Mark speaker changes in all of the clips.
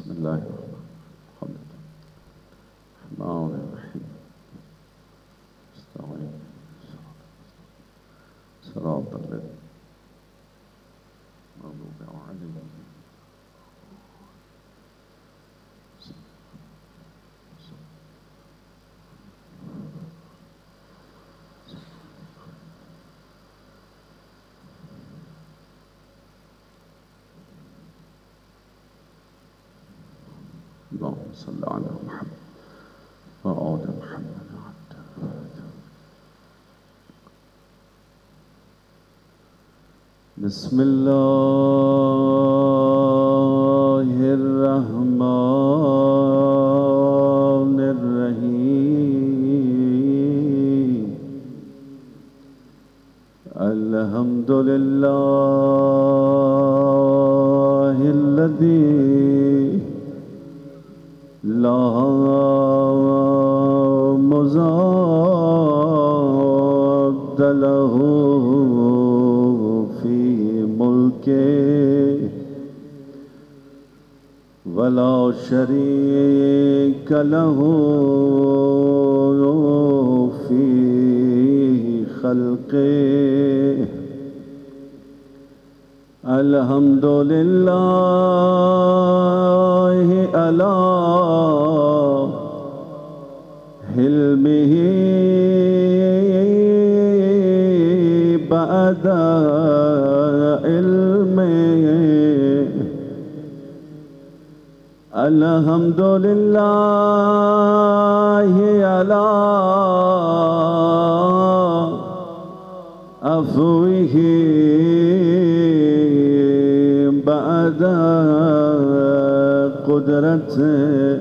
Speaker 1: بسم الله الرحمن الرحيم استعين صراط الذين مغضوب عليهم اللهم صل على محمد وآل محمد. بسم الله الرحمن الرحيم. الحمد لله الذي لا مضاد له في ملكه ولا شريك له في خلقه. الحمد لله على حلمه بعد علمه. الحمد لله على عفوه بعد قدرته.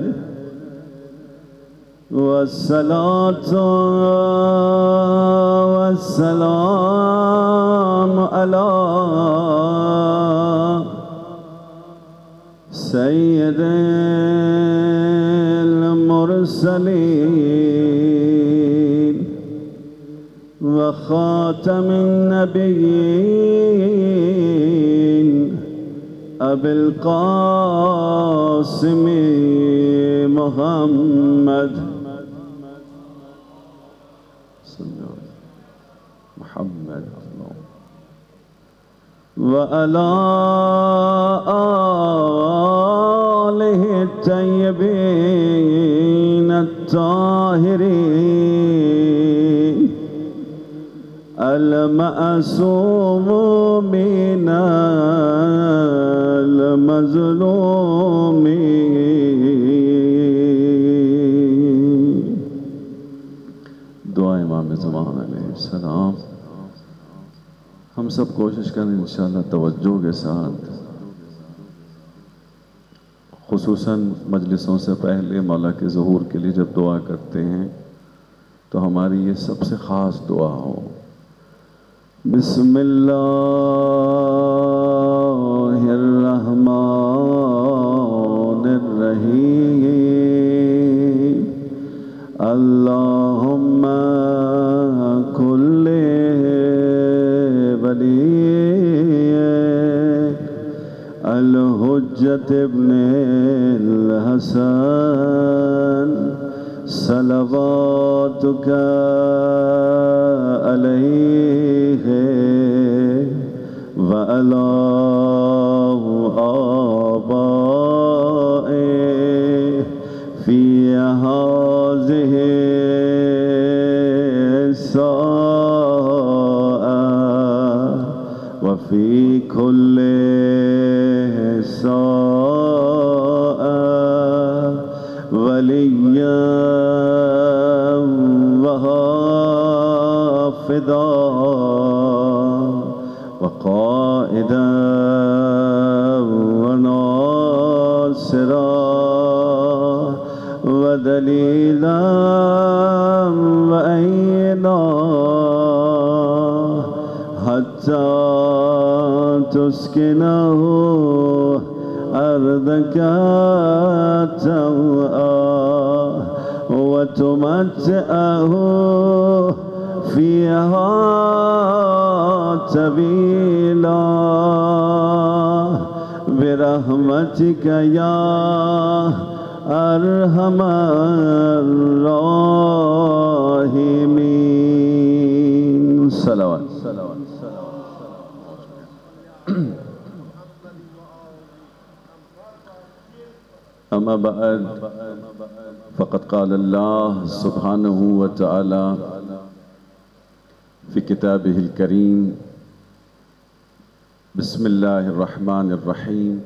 Speaker 1: والصلاة والسلام على سيد المرسلين وخاتم النبيين أبي القاسم محمد وعلى آله الطيبين الطاهرين المعصومين المظلومين. دعا امام زمان علیہ السلام. ہم سب کوشش کریں انشاءاللہ توجہ کے ساتھ، خصوصاً مجلسوں سے پہلے مولا کے ظہور کے لیے جب دعا کرتے ہیں تو ہماری یہ سب سے خاص دعا ہو. بسم اللہ الرحمن الرحیم. اللہم کل الحجت ابن الحسن صلواتک علیہ وعلی آبائہ فی ہذہ الساعہ وفی کل ولیا وحافظا وقائدا وناصرا ودلیلا وعینا حتی تسکنه أرضك توعا وتمتعه فيها طويلا برحمتک یا ارحم الراحمین. صلوات. اما بعد فقد قال اللہ سبحانہ وتعالی فی کتابہ الکریم بسم اللہ الرحمن الرحیم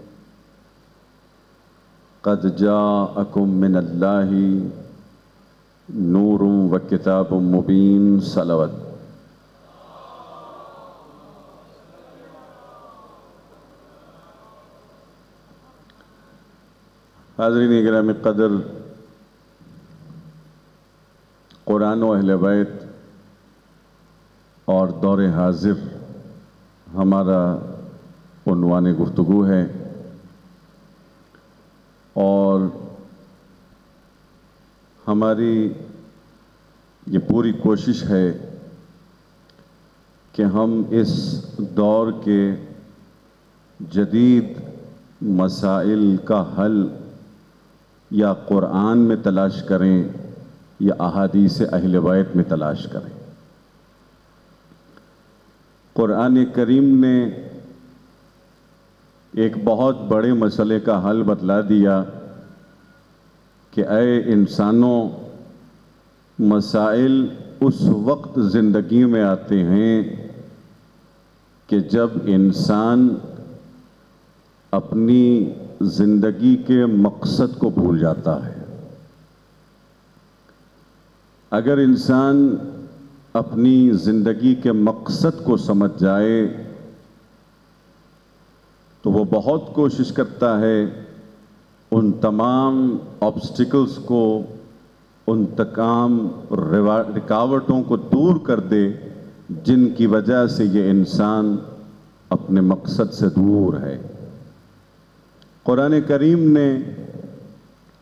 Speaker 1: قد جاءکم من اللہ نور و کتاب مبین. صلوات. حاضرین گرامی قدر، قرآن و اہل بیت اور دور حاضر ہمارا عنوان گفتگو ہے، اور ہماری یہ پوری کوشش ہے کہ ہم اس دور کے جدید مسائل کا حل یا قرآن میں تلاش کریں یا احادیث اہل بیت میں تلاش کریں. قرآن کریم نے ایک بہت بڑے مسئلے کا حل بتلا دیا کہ اے انسانوں، مسائل اس وقت زندگی میں آتے ہیں کہ جب انسان اپنی زندگی کے مقصد کو بھول جاتا ہے. اگر انسان اپنی زندگی کے مقصد کو سمجھ جائے تو وہ بہت کوشش کرتا ہے ان تمام آبسٹیکلز کو، ان تمام رکاوٹوں کو دور کر دے جن کی وجہ سے یہ انسان اپنے مقصد سے دور ہے. قرآن کریم نے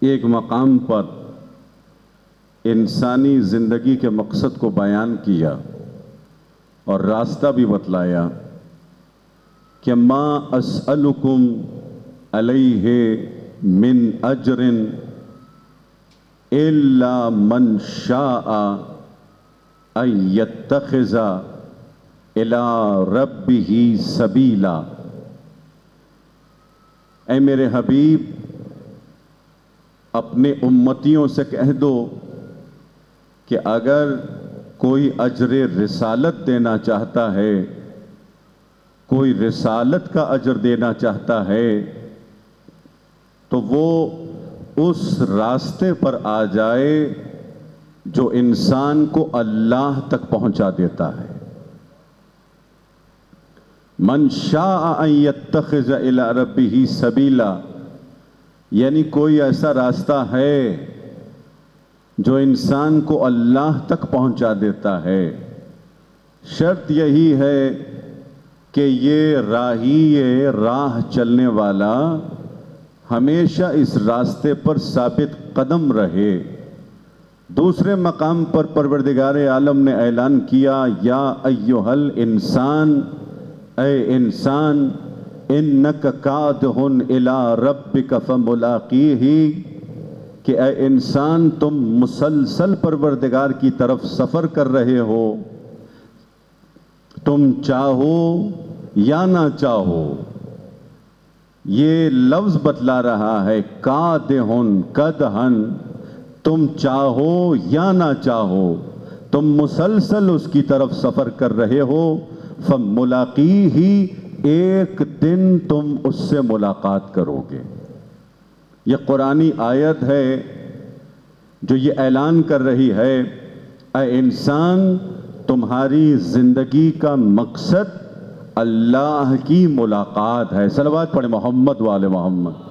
Speaker 1: ایک مقام پر انسانی زندگی کے مقصد کو بیان کیا اور راستہ بھی بتلایا کہ ما اسألکم علیہ من اجر الا من شاء ان یتخذ الی ربہ سبیلا. اے میرے حبیب، اپنے امتیوں سے کہہ دو کہ اگر کوئی اجر رسالت دینا چاہتا ہے، کوئی رسالت کا اجر دینا چاہتا ہے، تو وہ اس راستے پر آ جائے جو انسان کو اللہ تک پہنچا دیتا ہے. من شاء ان یتخذ الی ربہ سبیلا، یعنی کوئی ایسا راستہ ہے جو انسان کو اللہ تک پہنچا دیتا ہے. شرط یہی ہے کہ یہ راہ چلنے والا ہمیشہ اس راستے پر ثابت قدم رہے. دوسرے مقام پر پروردگار عالم نے اعلان کیا، یا ایھا الانسان، اے انسان، انک کادح الی ربک فملاقیہ، کہ اے انسان تم مسلسل پروردگار کی طرف سفر کر رہے ہو، تم چاہو یا نہ چاہو. یہ لفظ بتلا رہا ہے کادحن، کدحن، تم چاہو یا نہ چاہو تم مسلسل اس کی طرف سفر کر رہے ہو. فملاقیہ، ایک دن تم اس سے ملاقات کرو گے. یہ قرآنی آیت ہے جو یہ اعلان کر رہی ہے، اے انسان، تمہاری زندگی کا مقصد اللہ کی ملاقات ہے. صلوات پڑھیں محمد وآل محمد.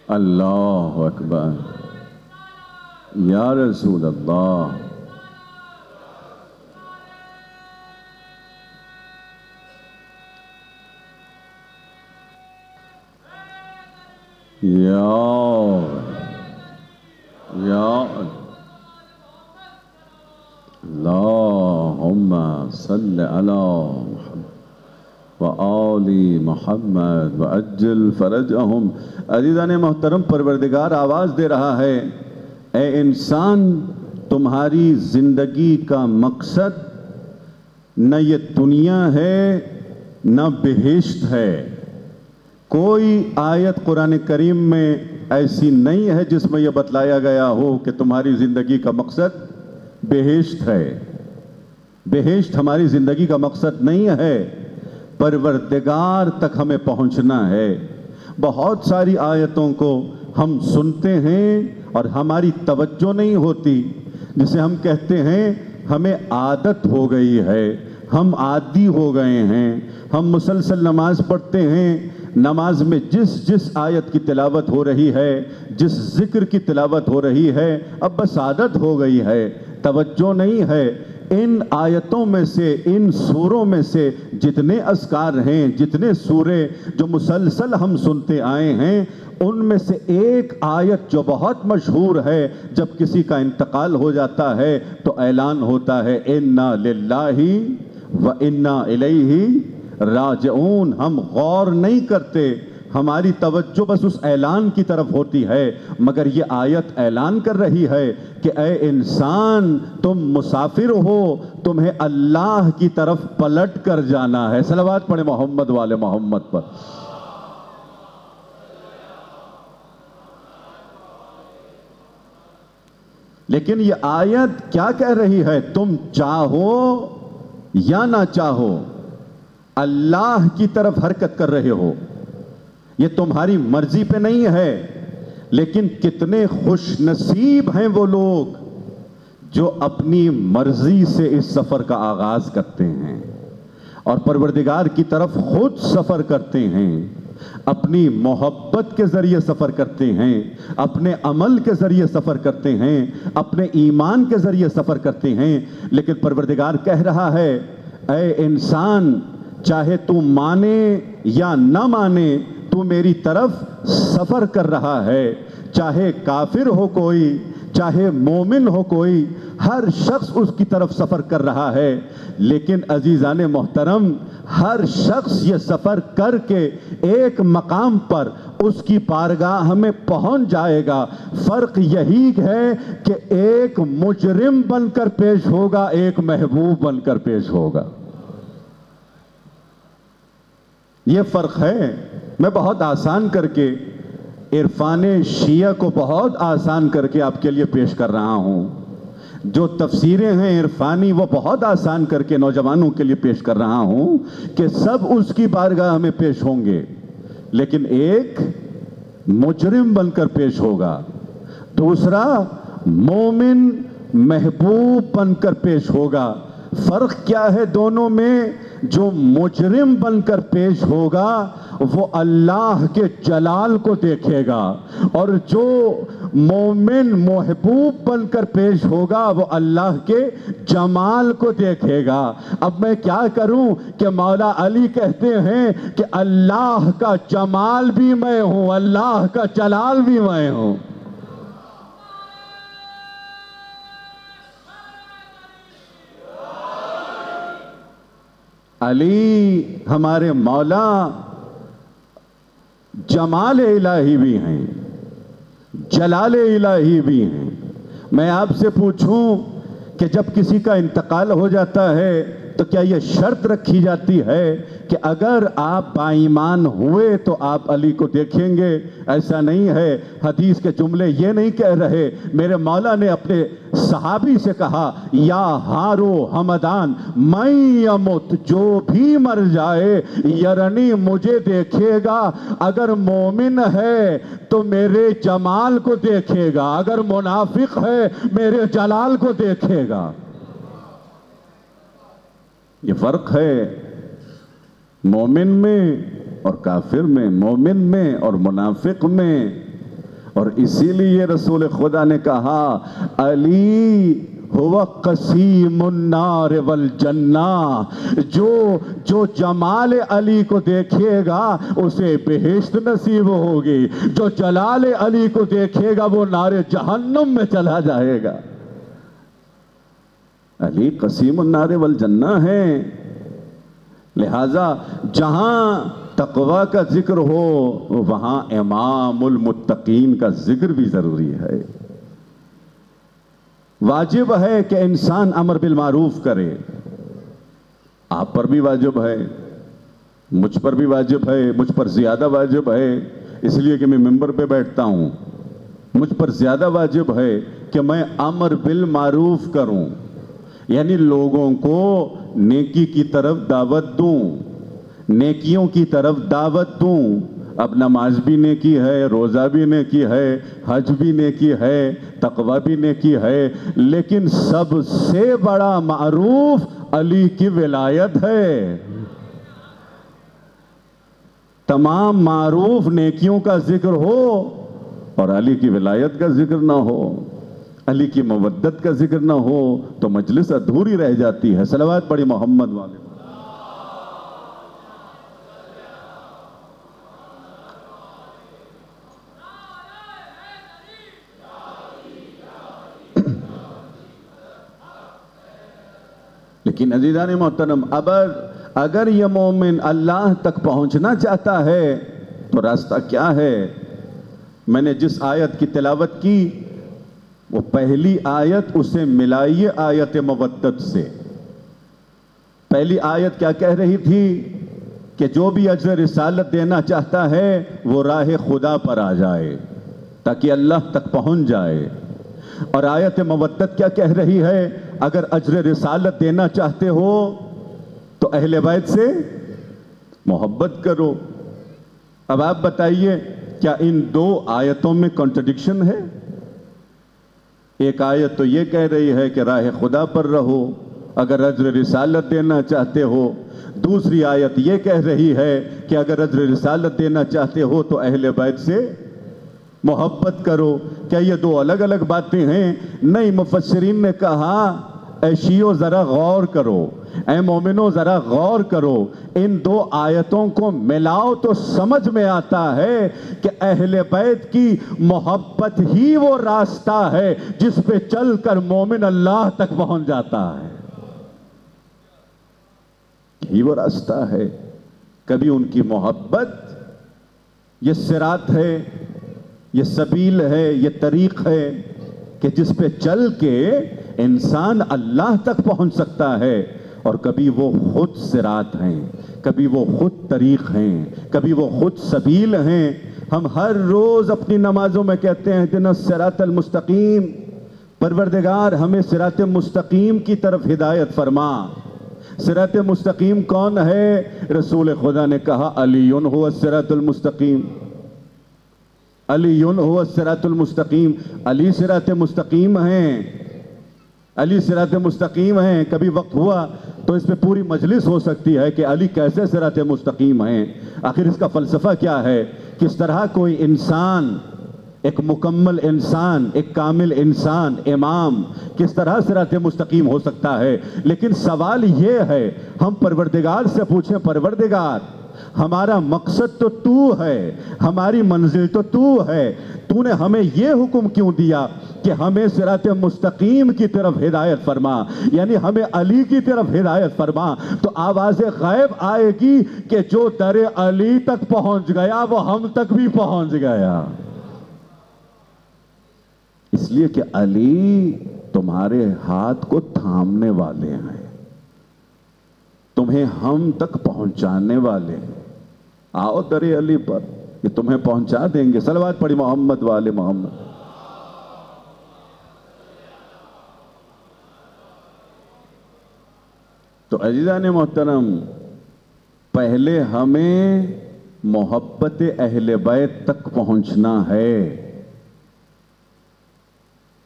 Speaker 1: اللہ اکبر، یا رسول اللہ. یا اللہم صلی علی محمد و آل محمد و عجل فرجہم۔ عزیزان محترم، پروردگار آواز دے رہا ہے، اے انسان، تمہاری زندگی کا مقصد نہ یہ دنیا ہے نہ بہشت ہے۔ کوئی آیت قرآن کریم میں ایسی نہیں ہے جس میں یہ بتلایا گیا ہو کہ تمہاری زندگی کا مقصد بہشت ہے۔ بہشت ہماری زندگی کا مقصد نہیں ہے، پروردگار تک ہمیں پہنچنا ہے۔ بہت ساری آیتوں کو ہم سنتے ہیں اور ہماری توجہ نہیں ہوتی، جسے ہم کہتے ہیں ہمیں عادت ہو گئی ہے، ہم عادی ہو گئے ہیں، ہم مسلسل نماز پڑھتے ہیں، نماز میں جس آیت کی تلاوت ہو رہی ہے، جس ذکر کی تلاوت ہو رہی ہے، اب بس عادت ہو گئی ہے، توجہ نہیں ہے۔ ان آیتوں میں سے، ان سوروں میں سے جتنے اذکار ہیں، جتنے سورے جو مسلسل ہم سنتے آئے ہیں، ان میں سے ایک آیت جو بہت مشہور ہے، جب کسی کا انتقال ہو جاتا ہے تو اعلان ہوتا ہے اِنَّا لِلَّهِ وَإِنَّا إِلَيْهِ راجعون۔ ہم غور نہیں کرتے، ہماری توجہ بس اس اعلان کی طرف ہوتی ہے، مگر یہ آیت اعلان کر رہی ہے کہ اے انسان، تم مسافر ہو، تمہیں اللہ کی طرف پلٹ کر جانا ہے۔ صلوات پڑھیں محمد والے محمد پر۔ لیکن یہ آیت کیا کہہ رہی ہے؟ تم چاہو یا نہ چاہو، اللہ کی طرف حرکت کر رہے ہو۔ یہ تمہاری مرضی پہ نہیں ہے، لیکن کتنے خوش نصیب ہیں وہ لوگ جو اپنی مرضی سے اس سفر کا آغاز کرتے ہیں اور پروردگار کی طرف خود سفر کرتے ہیں، اپنی محبت کے ذریعے سفر کرتے ہیں، اپنے عمل کے ذریعے سفر کرتے ہیں، اپنے ایمان کے ذریعے سفر کرتے ہیں۔ لیکن پروردگار کہہ رہا ہے، اے انسان، چاہے تو مانے یا نہ مانے، تو میری طرف سفر کر رہا ہے۔ چاہے کافر ہو کوئی، چاہے مومن ہو کوئی، ہر شخص اس کی طرف سفر کر رہا ہے۔ لیکن عزیزان محترم، ہر شخص یہ سفر کر کے ایک مقام پر اس کی بارگاہ میں پہنچ جائے گا۔ فرق یہی ہے کہ ایک مجرم بن کر پیش ہوگا، ایک محبوب بن کر پیش ہوگا۔ یہ فرق ہے۔ میں بہت آسان کر کے عرفان شیعہ کو بہت آسان کر کے آپ کے لیے پیش کر رہا ہوں۔ جو تفسیریں ہیں عرفانی وہ بہت آسان کر کے نوجوانوں کے لیے پیش کر رہا ہوں کہ سب اس کی بارگاہ میں پیش ہوں گے، لیکن ایک مجرم بن کر پیش ہوگا، دوسرا مومن محبوب بن کر پیش ہوگا۔ فرق کیا ہے دونوں میں؟ جو مجرم بن کر پیش ہوگا وہ اللہ کے جلال کو دیکھے گا، اور جو مومن محبوب بن کر پیش ہوگا وہ اللہ کے جمال کو دیکھے گا۔ اب میں کیا کروں کہ مولا علی کہتے ہیں کہ اللہ کا جمال بھی میں ہوں، اللہ کا جلال بھی میں ہوں۔ علی ہمارے مولا جمال الہی بھی ہیں، جلال الہی بھی ہیں۔ میں آپ سے پوچھوں کہ جب کسی کا انتقال ہو جاتا ہے تو کیا یہ شرط رکھی جاتی ہے کہ اگر آپ باایمان ہوئے تو آپ علی کو دیکھیں گے؟ ایسا نہیں ہے۔ حدیث کے جملے یہ نہیں کہہ رہے۔ میرے مولا نے اپنے صحابی سے کہا، یا ہارو ہمدان میں یمت، جو بھی مر جائے یرنی مجھے دیکھے گا۔ اگر مومن ہے تو میرے جمال کو دیکھے گا، اگر منافق ہے میرے جلال کو دیکھے گا۔ یہ فرق ہے مومن میں اور کافر میں، مومن میں اور منافق میں۔ اور اسی لیے رسول خدا نے کہا، علی ہوا قسیم النار والجنہ، جو جمال علی کو دیکھے گا اسے بہشت نصیب ہوگی، جو جلال علی کو دیکھے گا وہ نار جہنم میں چلا جائے گا۔ علی قسیم النار والجنہ ہے. لہذا جہاں تقوی کا ذکر ہو وہاں امام المتقین کا ذکر بھی ضروری ہے. واجب ہے کہ انسان امر بالمعروف کرے. آپ پر بھی واجب ہے, مجھ پر بھی واجب ہے, مجھ پر زیادہ واجب ہے اس لیے کہ میں ممبر پہ بیٹھتا ہوں. مجھ پر زیادہ واجب ہے کہ میں امر بالمعروف کروں, یعنی لوگوں کو نیکی کی طرف دعوت دوں, نیکیوں کی طرف دعوت دوں. اب نماز بھی نیکی ہے, روزہ بھی نیکی ہے, حج بھی نیکی ہے, تقوی بھی نیکی ہے, لیکن سب سے بڑا معروف علی کی ولایت ہے. تمام معروف نیکیوں کا ذکر ہو اور علی کی ولایت کا ذکر نہ ہو, علی کی مودت کا ذکر نہ ہو تو مجلس ادھوری رہ جاتی ہے. صلوات پڑھی محمد والے. لیکن عزیزان محترم, اگر یہ مومن اللہ تک پہنچنا چاہتا ہے تو راستہ کیا ہے؟ میں نے جس آیت کی تلاوت کی وہ پہلی آیت اسے ملائیے آیت مودت سے. پہلی آیت کیا کہہ رہی تھی کہ جو بھی اجر رسالت دینا چاہتا ہے وہ راہ خدا پر آ جائے تاکہ اللہ تک پہنچ جائے. اور آیت مودت کیا کہہ رہی ہے؟ اگر اجر رسالت دینا چاہتے ہو تو اہل بیت سے محبت کرو. اب آپ بتائیے کیا ان دو آیتوں میں کنٹرڈکشن ہے؟ ایک آیت تو یہ کہہ رہی ہے کہ راہ خدا پر رہو اگر اجر رسالت دینا چاہتے ہو, دوسری آیت یہ کہہ رہی ہے کہ اگر اجر رسالت دینا چاہتے ہو تو اہل بیت سے محبت کرو. کیا یہ دو الگ الگ باتیں ہیں؟ نہیں, مفسرین نے کہا اے شیعو ذرا غور کرو, اے مومنو ذرا غور کرو, ان دو آیتوں کو ملاؤ تو سمجھ میں آتا ہے کہ اہل بیت کی محبت ہی وہ راستہ ہے جس پہ چل کر مومن اللہ تک پہنچ جاتا ہے. یہی وہ راستہ ہے. کبھی ان کی محبت یہ صراط ہے, یہ سبیل ہے, یہ طریق ہے کہ جس پہ چل کے انسان اللہ تک پہنچ سکتا ہے, اور کبھی وہ خود صراط ہیں, کبھی وہ خود طریق ہیں, کبھی وہ خود سبیل ہیں. ہم ہر روز اپنی نمازوں میں کہتے ہیں اہدنا الصراط المستقیم, پروردگار ہمیں صراط مستقیم کی طرف ہدایت فرما. صراط مستقیم کون ہے؟ رسول خدا نے کہا علی هو الصراط المستقیم, علی هو الصراط المستقیم. علی صراط مستقیم ہیں, علی صراط مستقیم ہیں. کبھی وقت ہوا تو اس پہ پوری مجلس ہو سکتی ہے کہ علی کیسے صراط مستقیم ہیں. آخر اس کا فلسفہ کیا ہے؟ کس طرح کوئی انسان, ایک مکمل انسان, ایک کامل انسان, امام, کس طرح صراط مستقیم ہو سکتا ہے؟ لیکن سوال یہ ہے, ہم پروردگار سے پوچھیں, پروردگار ہمارا مقصد تو تو ہے, ہماری منزل تو تو ہے, تو نے ہمیں یہ حکم کیوں دیا کہ ہمیں صراط مستقیم کی طرف ہدایت فرما, یعنی ہمیں علی کی طرف ہدایت فرما. تو آواز غیب آئے گی کہ جو در علی تک پہنچ گیا وہ ہم تک بھی پہنچ گیا. اس لیے کہ علی تمہارے ہاتھ کو تھامنے والے ہیں, تمہیں ہم تک پہنچانے والے ہیں. آؤ در علی پر, یہ تمہیں پہنچا دیں گے. صلوات پڑھی محمد والے محمد. تو عزیزان محترم, پہلے ہمیں محبت اہل بیت تک پہنچنا ہے.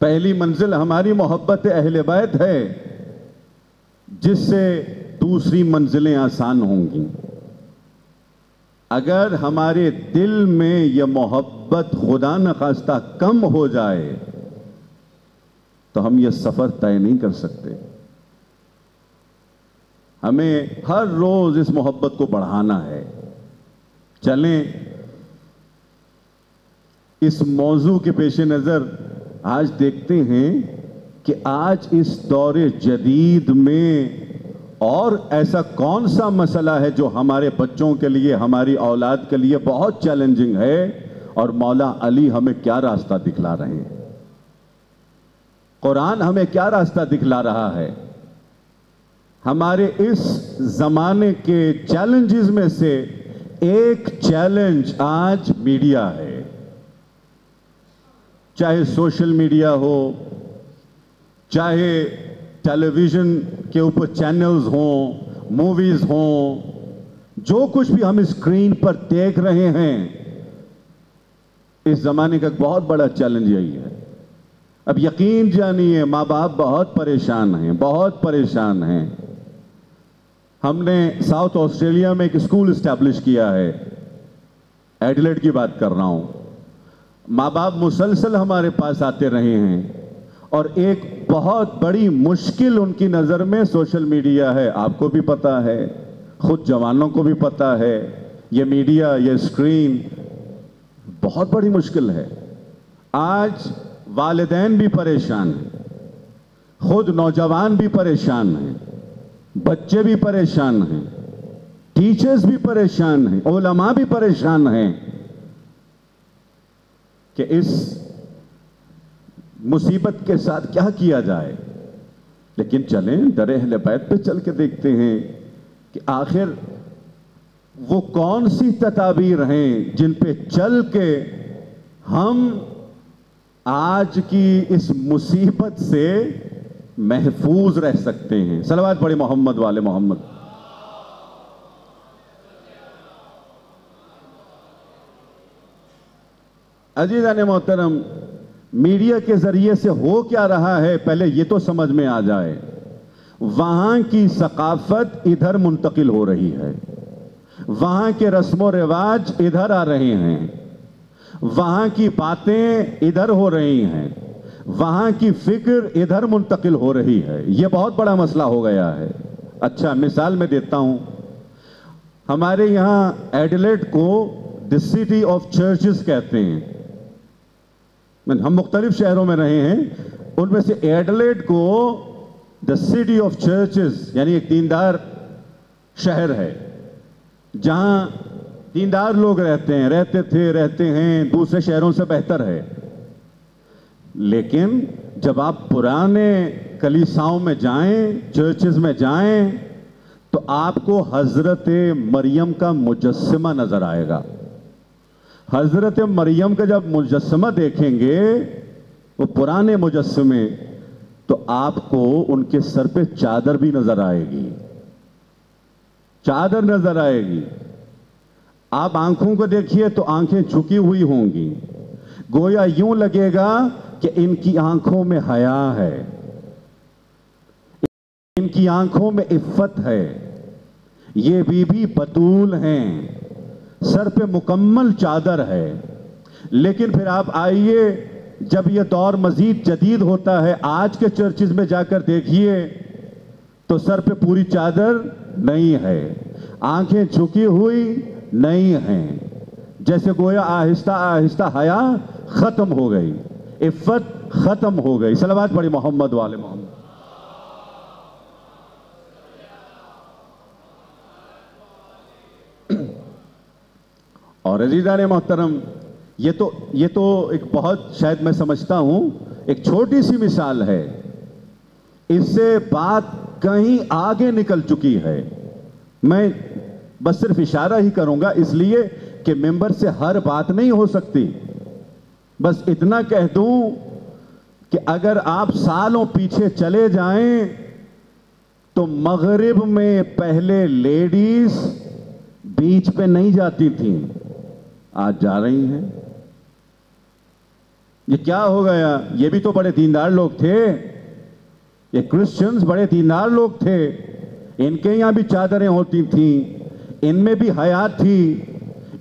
Speaker 1: پہلی منزل ہماری محبت اہل بیت ہے, جس سے دوسری منزلیں آسان ہوں گی. اگر ہمارے دل میں یہ محبت خدا نخواستہ کم ہو جائے تو ہم یہ سفر طے نہیں کر سکتے. ہمیں ہر روز اس محبت کو بڑھانا ہے. چلیں اس موضوع کے پیش نظر آج دیکھتے ہیں کہ آج اس دور جدید میں اور ایسا کون سا مسئلہ ہے جو ہمارے بچوں کے لیے، ہماری اولاد کے لیے بہت چیلنجنگ ہے، اور مولا علی ہمیں کیا راستہ دکھلا رہے ہیں، قرآن ہمیں کیا راستہ دکھلا رہا ہے۔ ہمارے اس زمانے کے چیلنجز میں سے ایک چیلنج آج میڈیا ہے، چاہے سوشل میڈیا ہو، چاہے ٹیلی ویژن کے اوپر چینلز ہوں، موویز ہوں، جو کچھ بھی ہم اسکرین پر دیکھ رہے ہیں، اس زمانے کا ایک بہت بڑا چیلنج یہی ہے۔ اب یقین جانیے ماں باپ بہت پریشان ہیں، بہت پریشان ہیں۔ ہم نے ساؤتھ آسٹریلیا میں ایک اسکول اسٹیبلش کیا ہے، ایڈیلیڈ کی بات کر رہا ہوں۔ ماں باپ مسلسل ہمارے پاس آتے رہے ہیں، اور ایک بہت بڑی مشکل ان کی نظر میں سوشل میڈیا ہے۔ آپ کو بھی پتا ہے، خود جوانوں کو بھی پتا ہے، یہ میڈیا، یہ اسکرین بہت بڑی مشکل ہے۔ آج والدین بھی پریشان ہیں، خود نوجوان بھی پریشان ہیں، بچے بھی پریشان ہیں، ٹیچرز بھی پریشان ہیں، علماء بھی پریشان ہیں کہ اس مصیبت کے ساتھ کیا کیا جائے۔ لیکن چلیں در اہل بیت پہ چل کے دیکھتے ہیں کہ آخر وہ کون سی تدابیر ہیں جن پہ چل کے ہم آج کی اس مصیبت سے محفوظ رہ سکتے ہیں۔ صلوات پڑھیں محمد والے محمد۔ عزیزان محترم، میڈیا کے ذریعے سے ہو کیا رہا ہے پہلے یہ تو سمجھ میں آ جائے۔ وہاں کی ثقافت ادھر منتقل ہو رہی ہے، وہاں کے رسم و رواج ادھر آ رہے ہیں، وہاں کی باتیں ادھر ہو رہی ہیں، وہاں کی فکر ادھر منتقل ہو رہی ہے۔ یہ بہت بڑا مسئلہ ہو گیا ہے۔ اچھا مثال میں دیتا ہوں، ہمارے یہاں ایڈیلیڈ کو دی سٹی آف چرچز کہتے ہیں۔ ہم مختلف شہروں میں رہے ہیں، ان میں سے ایڈیلیڈ کو دی سٹی آف چرچز یعنی ایک دیندار شہر ہے، جہاں دیندار لوگ رہتے ہیں، رہتے ہیں، دوسرے شہروں سے بہتر ہے۔ لیکن جب آپ پرانے کلیساؤں میں جائیں، چرچز میں جائیں، تو آپ کو حضرت مریم کا مجسمہ نظر آئے گا۔ حضرت مریم کا جب مجسمہ دیکھیں گے، وہ پرانے مجسمے، تو آپ کو ان کے سر پہ چادر بھی نظر آئے گی، چادر نظر آئے گی۔ آپ آنکھوں کو دیکھیے تو آنکھیں جھکی ہوئی ہوں گی، گویا یوں لگے گا کہ ان کی آنکھوں میں حیا ہے، ان کی آنکھوں میں عفت ہے، یہ بی بی بتول ہیں، سر پہ مکمل چادر ہے۔ لیکن پھر آپ آئیے، جب یہ دور مزید جدید ہوتا ہے، آج کے چرچز میں جا کر دیکھیے تو سر پہ پوری چادر نہیں ہے، آنکھیں جھکی ہوئی نہیں ہیں، جیسے گویا آہستہ آہستہ حیا ختم ہو گئی، عفت ختم ہو گئی۔ صلوات پڑھی محمد والے محمد۔ اور عزیزان محترم، یہ تو ایک بہت، شاید میں سمجھتا ہوں ایک چھوٹی سی مثال ہے، اس سے بات کہیں آگے نکل چکی ہے۔ میں بس صرف اشارہ ہی کروں گا، اس لیے کہ ممبر سے ہر بات نہیں ہو سکتی۔ بس اتنا کہہ دوں کہ اگر آپ سالوں پیچھے چلے جائیں تو مغرب میں پہلے لیڈیز بیچ پہ نہیں جاتی تھیں، آج جا رہی ہیں۔ یہ کیا ہو گیا؟ یہ بھی تو بڑے دیندار لوگ تھے، یہ کرسچنز بڑے دیندار لوگ تھے، ان کے یہاں بھی چادریں ہوتی تھیں، ان میں بھی حیا تھی،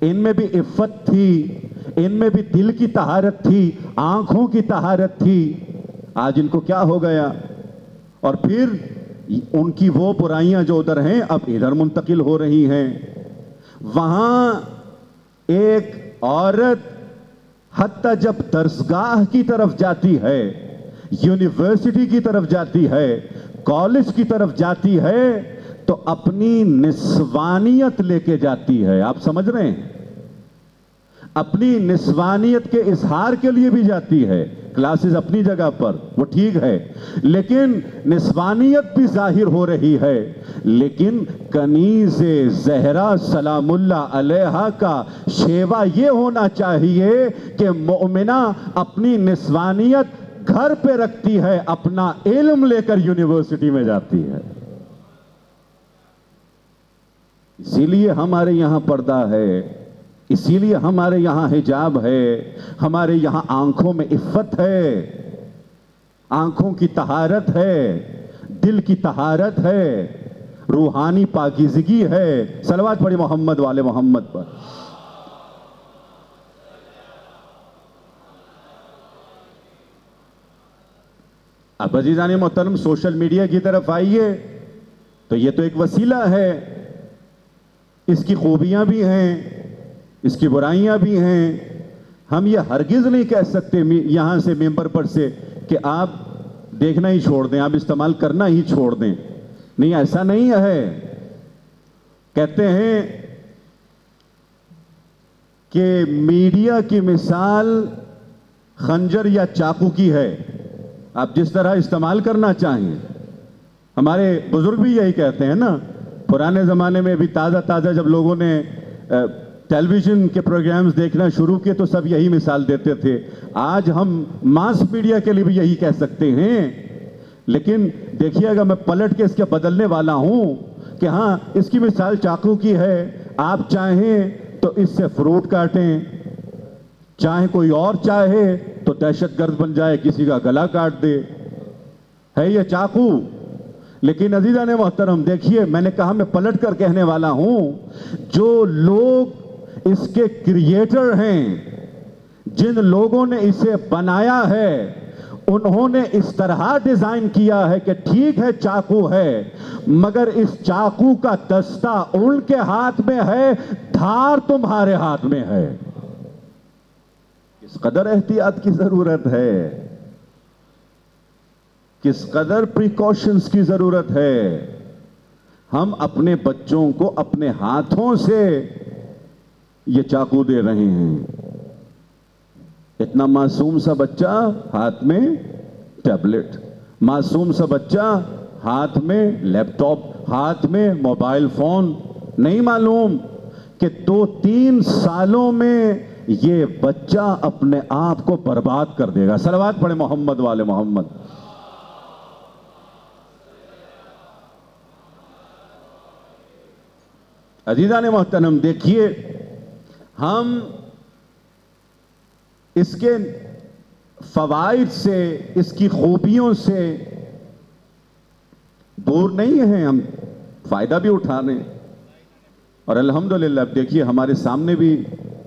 Speaker 1: ان میں بھی عفت تھی، ان میں بھی دل کی طہارت تھی، آنکھوں کی طہارت تھی۔ آج ان کو کیا ہو گیا؟ اور پھر ان کی وہ برائیاں جو ادھر ہیں اب ادھر منتقل ہو رہی ہیں۔ وہاں ایک عورت حتیٰ جب درسگاہ کی طرف جاتی ہے، یونیورسٹی کی طرف جاتی ہے، کالج کی طرف جاتی ہے، تو اپنی نسوانیت لے کے جاتی ہے. آپ سمجھ رہے ہیں؟ اپنی نسوانیت کے اظہار کے لیے بھی جاتی ہے. کلاسز اپنی جگہ پر وہ ٹھیک ہے، لیکن نسوانیت بھی ظاہر ہو رہی ہے. لیکن کنیز زہرا سلام اللہ علیہا کا شیوا یہ ہونا چاہیے کہ مومنہ اپنی نسوانیت گھر پہ رکھتی ہے، اپنا علم لے کر یونیورسٹی میں جاتی ہے. اسی لیے ہمارے یہاں پردہ ہے، اسی لیے ہمارے یہاں حجاب ہے، ہمارے یہاں آنکھوں میں عفت ہے، آنکھوں کی طہارت ہے، دل کی طہارت ہے، روحانی پاکیزگی ہے. صلوات پڑھی محمد والے محمد پر. اب عزیزان محترم سوشل میڈیا کی طرف آئیے تو یہ تو ایک وسیلہ ہے، اس کی خوبیاں بھی ہیں، اس کی برائیاں بھی ہیں. ہم یہ ہرگز نہیں کہہ سکتے یہاں سے ممبر پر سے کہ آپ دیکھنا ہی چھوڑ دیں، آپ استعمال کرنا ہی چھوڑ دیں. نہیں، ایسا نہیں ہے. کہتے ہیں کہ میڈیا کی مثال خنجر یا چاقو کی ہے، آپ جس طرح استعمال کرنا چاہیں. ہمارے بزرگ بھی یہی کہتے ہیں نا. پرانے زمانے میں بھی تازہ جب لوگوں نے ٹیلی ویژن کے پروگرامز دیکھنا شروع کیے تو سب یہی مثال دیتے تھے. آج ہم ماس میڈیا کے لیے بھی یہی کہہ سکتے ہیں. لیکن دیکھیے گا میں پلٹ کے اس کے بدلنے والا ہوں کہ ہاں اس کی مثال چاقو کی ہے. آپ چاہیں تو اس سے فروٹ کاٹیں، چاہیں کوئی اور چاہے تو دہشت گرد بن جائے، کسی کا گلا کاٹ دے. ہے یہ چاقو. لیکن عزیزان محترم دیکھیے، میں نے کہا میں پلٹ کر کہنے والا ہوں، جو لوگ اس کے کریٹر ہیں، جن لوگوں نے اسے بنایا ہے، انہوں نے اس طرح ڈیزائن کیا ہے کہ ٹھیک ہے چاقو ہے، مگر اس چاقو کا دستہ ان کے ہاتھ میں ہے، دھار تمہارے ہاتھ میں ہے. کس قدر احتیاط کی ضرورت ہے، کس قدر پریکاشنز کی ضرورت ہے. ہم اپنے بچوں کو اپنے ہاتھوں سے یہ چاقو دے رہے ہیں. اتنا معصوم سا بچہ ہاتھ میں ٹیبلٹ، معصوم سا بچہ ہاتھ میں لیپ ٹاپ، ہاتھ میں موبائل فون. نہیں معلوم کہ 2-3 سالوں میں یہ بچہ اپنے آپ کو برباد کر دے گا. صلوات پڑھے محمد والے محمد. عزیزان محترم دیکھیے، ہم اس کے فوائد سے، اس کی خوبیوں سے دور نہیں ہیں، ہم فائدہ بھی اٹھا رہے ہیں. اور الحمدللہ اب دیکھیے ہمارے سامنے بھی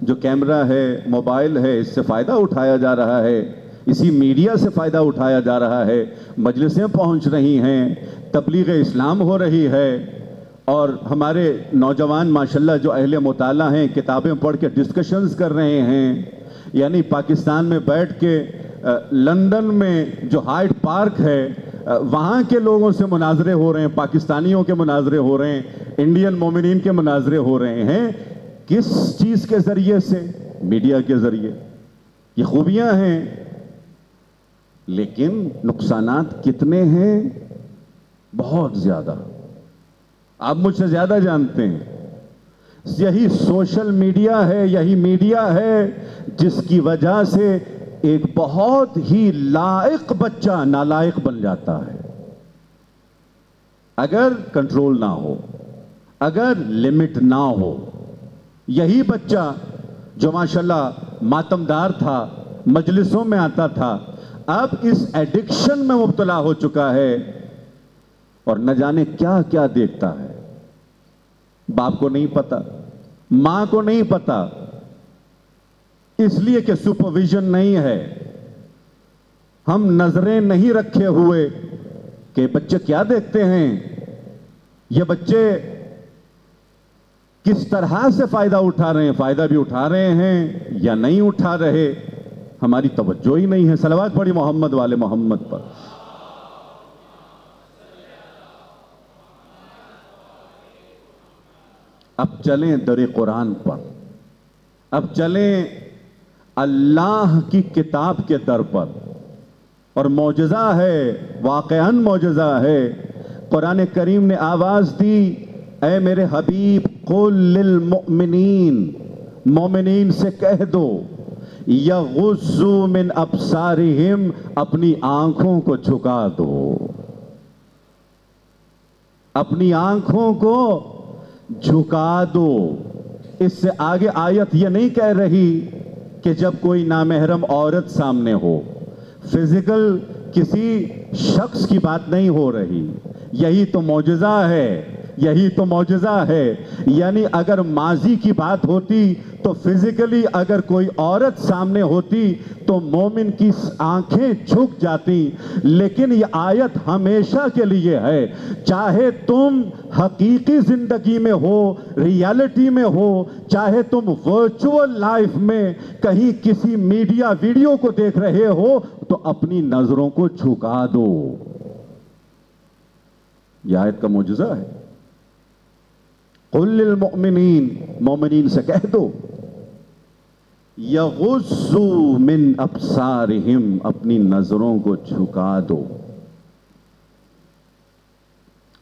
Speaker 1: جو کیمرہ ہے، موبائل ہے، اس سے فائدہ اٹھایا جا رہا ہے، اسی میڈیا سے فائدہ اٹھایا جا رہا ہے. مجلسیں پہنچ رہی ہیں، تبلیغ اسلام ہو رہی ہے، اور ہمارے نوجوان ماشاءاللہ جو اہل مطالعہ ہیں کتابیں پڑھ کے ڈسکشنز کر رہے ہیں. یعنی پاکستان میں بیٹھ کے لندن میں جو ہائیڈ پارک ہے وہاں کے لوگوں سے مناظرے ہو رہے ہیں، پاکستانیوں کے مناظرے ہو رہے ہیں، انڈین مومنین کے مناظرے ہو رہے ہیں. کس چیز کے ذریعے سے؟ میڈیا کے ذریعے. یہ خوبیاں ہیں، لیکن نقصانات کتنے ہیں؟ بہت زیادہ. آپ مجھ سے زیادہ جانتے ہیں. یہی سوشل میڈیا ہے، یہی میڈیا ہے جس کی وجہ سے ایک بہت ہی لائق بچہ نالائق بن جاتا ہے. اگر کنٹرول نہ ہو، اگر لمٹ نہ ہو. یہی بچہ جو ماشاءاللہ ماتمدار تھا، مجلسوں میں آتا تھا، اب اس ایڈکشن میں مبتلا ہو چکا ہے اور نہ جانے کیا کیا دیکھتا ہے. باپ کو نہیں پتا، ماں کو نہیں پتا، اس لیے کہ سپرویژن نہیں ہے. ہم نظریں نہیں رکھے ہوئے کہ بچے کیا دیکھتے ہیں، یہ بچے کس طرح سے فائدہ اٹھا رہے ہیں، فائدہ بھی اٹھا رہے ہیں یا نہیں اٹھا رہے. ہماری توجہ ہی نہیں ہے. صلوات پڑھی محمد والے محمد پر. اب چلیں در قرآن پر. اب چلیں اللہ کی کتاب کے در پر. اور معجزہ ہے، واقعاً معجزہ ہے. قرآن کریم نے آواز دی، اے میرے حبیب قل للمؤمنین، مومنین سے کہہ دو، یغضوا من ابصارہم، اپنی آنکھوں کو جھکا دو. اپنی آنکھوں کو جھکا دو. اس سے آگے آیت یہ نہیں کہہ رہی کہ جب کوئی نامحرم عورت سامنے ہو، فزیکل کسی شخص کی بات نہیں ہو رہی. یہی تو معجزہ ہے، یہی تو معجزہ ہے. یعنی اگر ماضی کی بات ہوتی تو فزیکلی اگر کوئی عورت سامنے ہوتی تو مومن کی آنکھیں جھک جاتی. لیکن یہ آیت ہمیشہ کے لیے ہے. چاہے تم حقیقی زندگی میں ہو، ریالٹی میں ہو، چاہے تم ورچوئل لائف میں کہیں کسی میڈیا ویڈیو کو دیکھ رہے ہو، تو اپنی نظروں کو جھکا دو. یہ آیت کا معجزہ ہے. قل للمؤمنین، مومنین سے کہہ دو، یغضوا من ابصارہم، اپنی نظروں کو جھکا دو.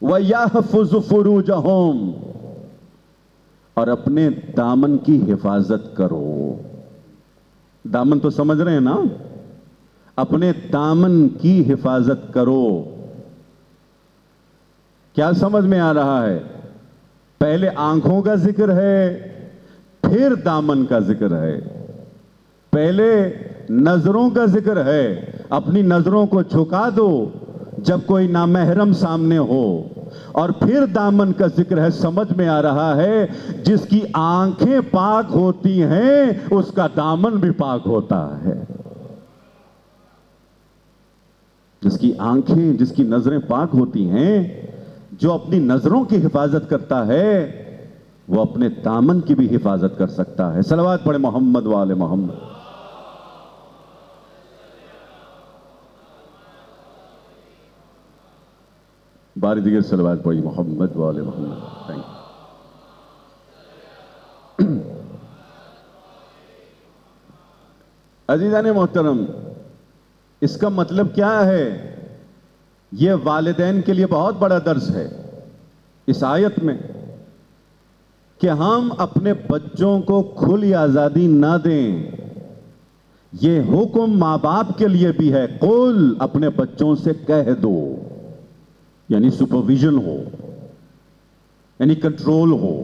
Speaker 1: وَيَحْفَظُوا فُرُوجَهُمْ، اور اپنے دامن کی حفاظت کرو. دامن تو سمجھ رہے ہیں نا؟ اپنے دامن کی حفاظت کرو. کیا سمجھ میں آ رہا ہے؟ پہلے آنکھوں کا ذکر ہے، پھر دامن کا ذکر ہے. پہلے نظروں کا ذکر ہے، اپنی نظروں کو جھکا دو جب کوئی نامحرم سامنے ہو. اور پھر دامن کا ذکر ہے. سمجھ میں آ رہا ہے جس کی آنکھیں پاک ہوتی ہیں اس کا دامن بھی پاک ہوتا ہے. جس کی آنکھیں، جس کی نظریں پاک ہوتی ہیں، جو اپنی نظروں کی حفاظت کرتا ہے وہ اپنے دامن کی بھی حفاظت کر سکتا ہے. صلوات پڑھے محمد والے محمد. باری دیگر صلوات پڑھی محمد والے محمد. Thank you. عزیزان محترم، اس کا مطلب کیا ہے؟ یہ والدین کے لیے بہت بڑا درس ہے اس آیت میں کہ ہم اپنے بچوں کو کھلی آزادی نہ دیں. یہ حکم ماں باپ کے لیے بھی ہے. قل، اپنے بچوں سے کہہ دو، یعنی سپرویژن ہو، یعنی کنٹرول ہو.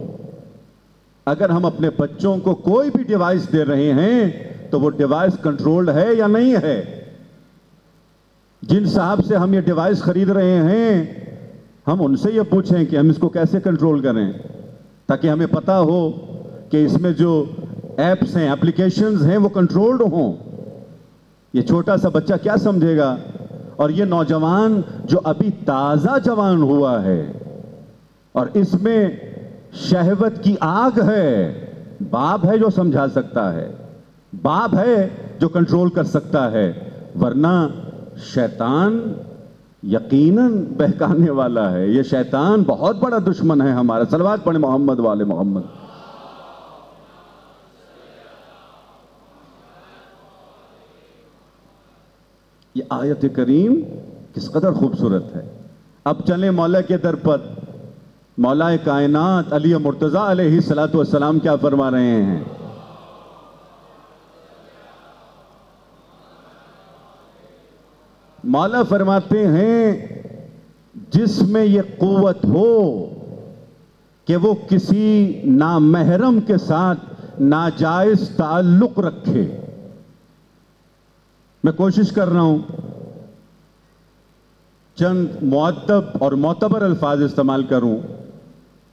Speaker 1: اگر ہم اپنے بچوں کو کوئی بھی ڈیوائس دے رہے ہیں تو وہ ڈیوائس کنٹرولڈ ہے یا نہیں ہے. جن صاحب سے ہم یہ ڈیوائس خرید رہے ہیں ہم ان سے یہ پوچھیں کہ ہم اس کو کیسے کنٹرول کریں تاکہ ہمیں پتہ ہو کہ اس میں جو ایپس ہیں، اپلیکیشنز ہیں، وہ کنٹرولڈ ہوں. یہ چھوٹا سا بچہ کیا سمجھے گا؟ اور یہ نوجوان جو ابھی تازہ جوان ہوا ہے اور اس میں شہوت کی آگ ہے، باپ ہے جو سمجھا سکتا ہے، باپ ہے جو کنٹرول کر سکتا ہے. ورنہ شیطان یقیناً بہکانے والا ہے. یہ شیطان بہت بڑا دشمن ہے ہمارا. صلوات پڑھیں محمد والے محمد. یہ آیت کریم کس قدر خوبصورت ہے. اب چلیں مولا کے در پر. مولا کائنات علی مرتضیٰ علیہ السلام کیا فرما رہے ہیں؟ مولا فرماتے ہیں جس میں یہ قوت ہو کہ وہ کسی نامحرم کے ساتھ ناجائز تعلق رکھے. میں کوشش کر رہا ہوں چند مؤدب اور معتبر الفاظ استعمال کروں.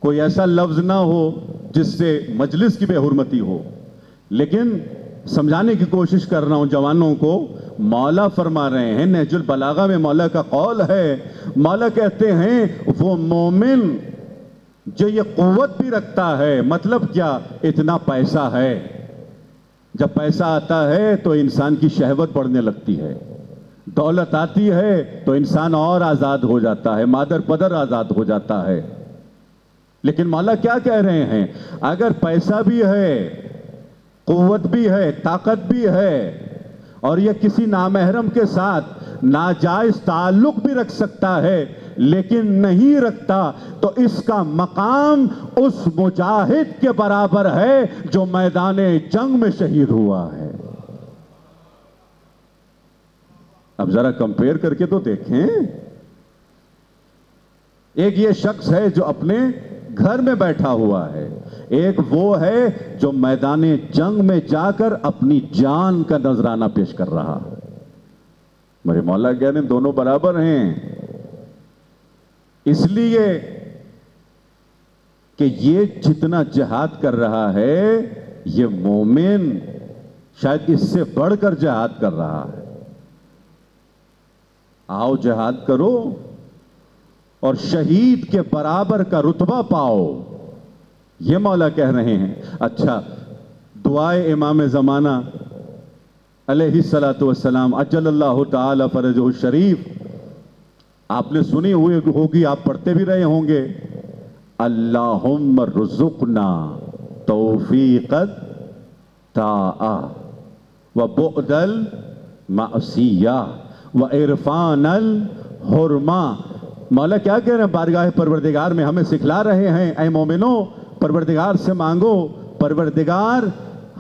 Speaker 1: کوئی ایسا لفظ نہ ہو جس سے مجلس کی بے حرمتی ہو، لیکن سمجھانے کی کوشش کر رہا ہوں جوانوں کو. مولا فرما رہے ہیں، نہج البلاغہ میں مولا کا قول ہے، مولا کہتے ہیں وہ مومن جو یہ قوت بھی رکھتا ہے. مطلب کیا؟ اتنا پیسہ ہے، جب پیسہ آتا ہے تو انسان کی شہوت بڑھنے لگتی ہے، دولت آتی ہے تو انسان اور آزاد ہو جاتا ہے، مادر پدر آزاد ہو جاتا ہے۔ لیکن مولا کیا کہہ رہے ہیں؟ اگر پیسہ بھی ہے، قوت بھی ہے، طاقت بھی ہے، اور یہ کسی نامحرم کے ساتھ ناجائز تعلق بھی رکھ سکتا ہے، لیکن نہیں رکھتا، تو اس کا مقام اس مجاہد کے برابر ہے جو میدان جنگ میں شہید ہوا ہے۔ اب ذرا کمپیئر کر کے تو دیکھیں، ایک یہ شخص ہے جو اپنے گھر میں بیٹھا ہوا ہے، ایک وہ ہے جو میدان جنگ میں جا کر اپنی جان کا نذرانہ پیش کر رہا ہے۔ میرے مولا کہہ رہے ہیں دونوں برابر ہیں، اس لیے کہ یہ جتنا جہاد کر رہا ہے یہ مومن شاید اس سے بڑھ کر جہاد کر رہا ہے۔ آؤ جہاد کرو اور شہید کے برابر کا رتبہ پاؤ، یہ مولا کہہ رہے ہیں۔ اچھا، دعائے امام زمانہ علیہ الصلوۃ والسلام عجل اللہ تعالی فرجہ الشریف آپ نے سنی ہوئی ہوگی، آپ پڑھتے بھی رہے ہوں گے، اللہم رزقنا توفیق الطاعہ وبعد المعصیہ وعرفان الحرمہ۔ مولا کیا کہہ رہے ہیں؟ بارگاہ پروردگار میں ہمیں سکھلا رہے ہیں، اے مومنوں پروردگار سے مانگو، پروردگار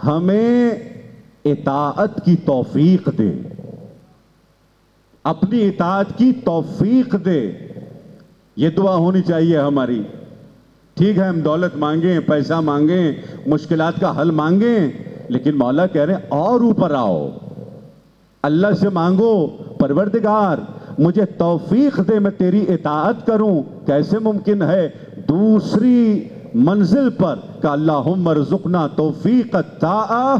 Speaker 1: ہمیں اطاعت کی توفیق دے، اپنی اطاعت کی توفیق دے۔ یہ دعا ہونی چاہیے ہماری۔ ٹھیک ہے ہم دولت مانگیں، پیسہ مانگیں، مشکلات کا حل مانگیں، لیکن مولا کہہ رہے ہیں اور اوپر آؤ، اللہ سے مانگو پروردگار مجھے توفیق دے میں تیری اطاعت کروں۔ کیسے ممکن ہے؟ دوسری منزل پر کہ اللہم ارزقنا توفیق الطاعہ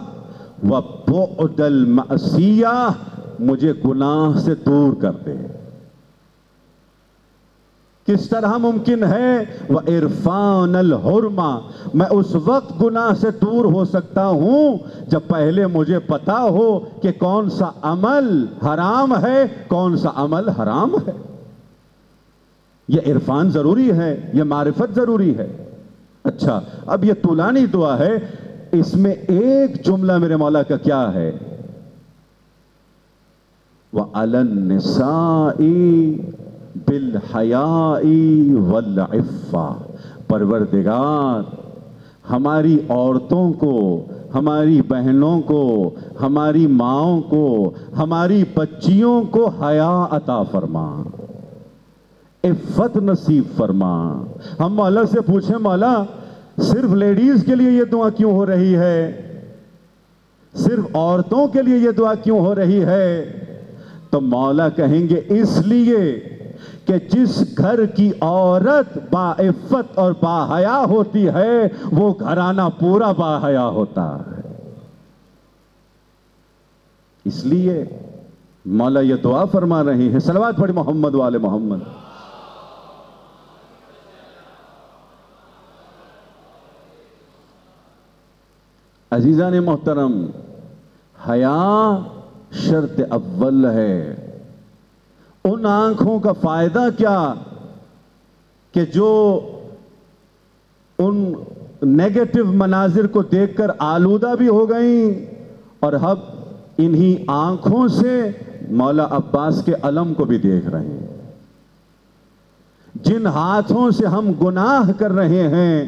Speaker 1: وبعد المعصیہ، مجھے گناہ سے دور کر دے۔ کس طرح ممکن ہے؟ وعرفان الحرمہ، میں اس وقت گناہ سے دور ہو سکتا ہوں جب پہلے مجھے پتا ہو کہ کون سا عمل حرام ہے، کون سا عمل حرام ہے۔ یہ عرفان ضروری ہے، یہ معرفت ضروری ہے۔ اچھا، اب یہ طولانی دعا ہے، اس میں ایک جملہ میرے مولا کا کیا ہے؟ وَعَلَى النِّسَاءِ بالحیاء والعفہ، پروردگار ہماری عورتوں کو، ہماری بہنوں کو، ہماری ماؤں کو، ہماری بچیوں کو حیا عطا فرما، عفت نصیب فرما۔ ہم مولا سے پوچھیں مولا صرف لیڈیز کے لیے یہ دعا کیوں ہو رہی ہے؟ صرف عورتوں کے لیے یہ دعا کیوں ہو رہی ہے؟ تو مولا کہیں گے اس لیے کہ جس گھر کی عورت با عفت اور با حیا ہوتی ہے وہ گھرانہ پورا با حیا ہوتا ہے۔ اس لیے مولا یہ دعا فرما رہی ہے، صلوات پڑھی محمد وآل محمد۔ عزیزان محترم، حیا شرط اول ہے۔ ان آنکھوں کا فائدہ کیا کہ جو ان نیگیٹو مناظر کو دیکھ کر آلودہ بھی ہو گئیں، اور اب انہی آنکھوں سے مولا عباس کے علم کو بھی دیکھ رہے ہیں۔ جن ہاتھوں سے ہم گناہ کر رہے ہیں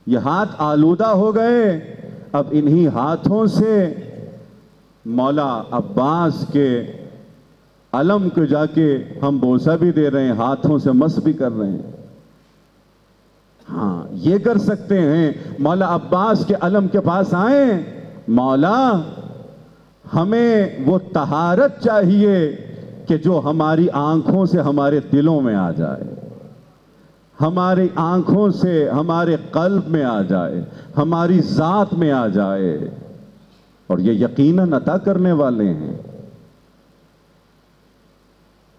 Speaker 1: یہ ہاتھ آلودہ ہو گئے، اب انہی ہاتھوں سے مولا عباس کے علم کو جا کے ہم بوسہ بھی دے رہے ہیں، ہاتھوں سے مس بھی کر رہے ہیں۔ ہاں یہ کر سکتے ہیں، مولا عباس کے علم کے پاس آئیں، مولا ہمیں وہ طہارت چاہیے کہ جو ہماری آنکھوں سے ہمارے دلوں میں آ جائے، ہماری آنکھوں سے ہمارے قلب میں آ جائے، ہماری ذات میں آ جائے، اور یہ یقیناً عطا کرنے والے ہیں۔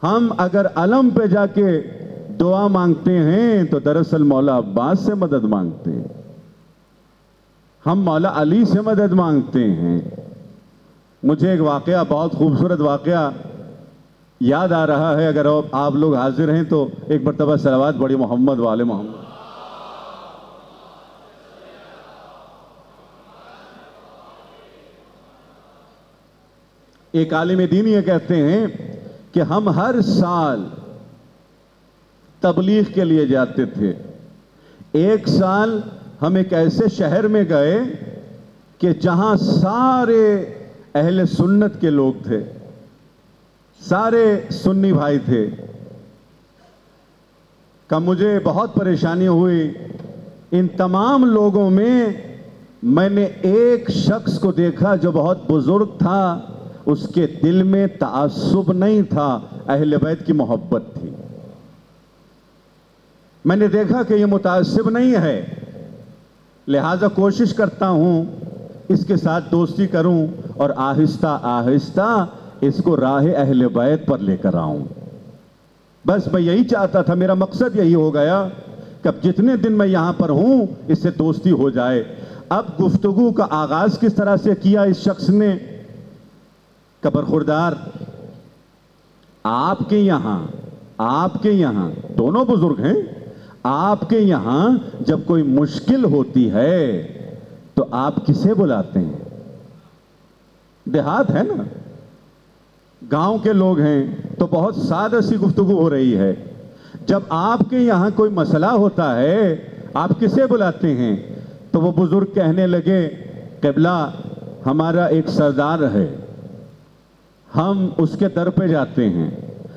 Speaker 1: ہم اگر علم پہ جا کے دعا مانگتے ہیں تو دراصل مولا عباس سے مدد مانگتے ہیں۔ ہم مولا علی سے مدد مانگتے ہیں۔ مجھے ایک واقعہ، بہت خوبصورت واقعہ یاد آ رہا ہے، اگر آپ لوگ حاضر ہیں تو ایک مرتبہ صلوات بڑی محمد والے محمد۔ ایک عالم دین یہ کہتے ہیں کہ ہم ہر سال تبلیغ کے لیے جاتے تھے۔ ایک سال ہم ایک ایسے شہر میں گئے کہ جہاں سارے اہل سنت کے لوگ تھے، سارے سنی بھائی تھے، کہ مجھے بہت پریشانی ہوئی۔ ان تمام لوگوں میں نے ایک شخص کو دیکھا جو بہت بزرگ تھا، اس کے دل میں تعصب نہیں تھا، اہل بیت کی محبت تھی۔ میں نے دیکھا کہ یہ متعصب نہیں ہے، لہذا کوشش کرتا ہوں اس کے ساتھ دوستی کروں اور آہستہ آہستہ اس کو راہ اہل بیت پر لے کر آؤں۔ بس میں یہی چاہتا تھا، میرا مقصد یہی ہو گیا کہ اب جتنے دن میں یہاں پر ہوں اس سے دوستی ہو جائے۔ اب گفتگو کا آغاز کس طرح سے کیا اس شخص نے کہ برخوردار، آپ کے یہاں دونوں بزرگ ہیں، آپ کے یہاں جب کوئی مشکل ہوتی ہے تو آپ کسے بلاتے ہیں؟ دیہات ہے نا، گاؤں کے لوگ ہیں تو بہت سادہ سی گفتگو ہو رہی ہے۔ جب آپ کے یہاں کوئی مسئلہ ہوتا ہے آپ کسے بلاتے ہیں؟ تو وہ بزرگ کہنے لگے، قبلہ ہمارا ایک سردار ہے، ہم اس کے در پہ جاتے ہیں،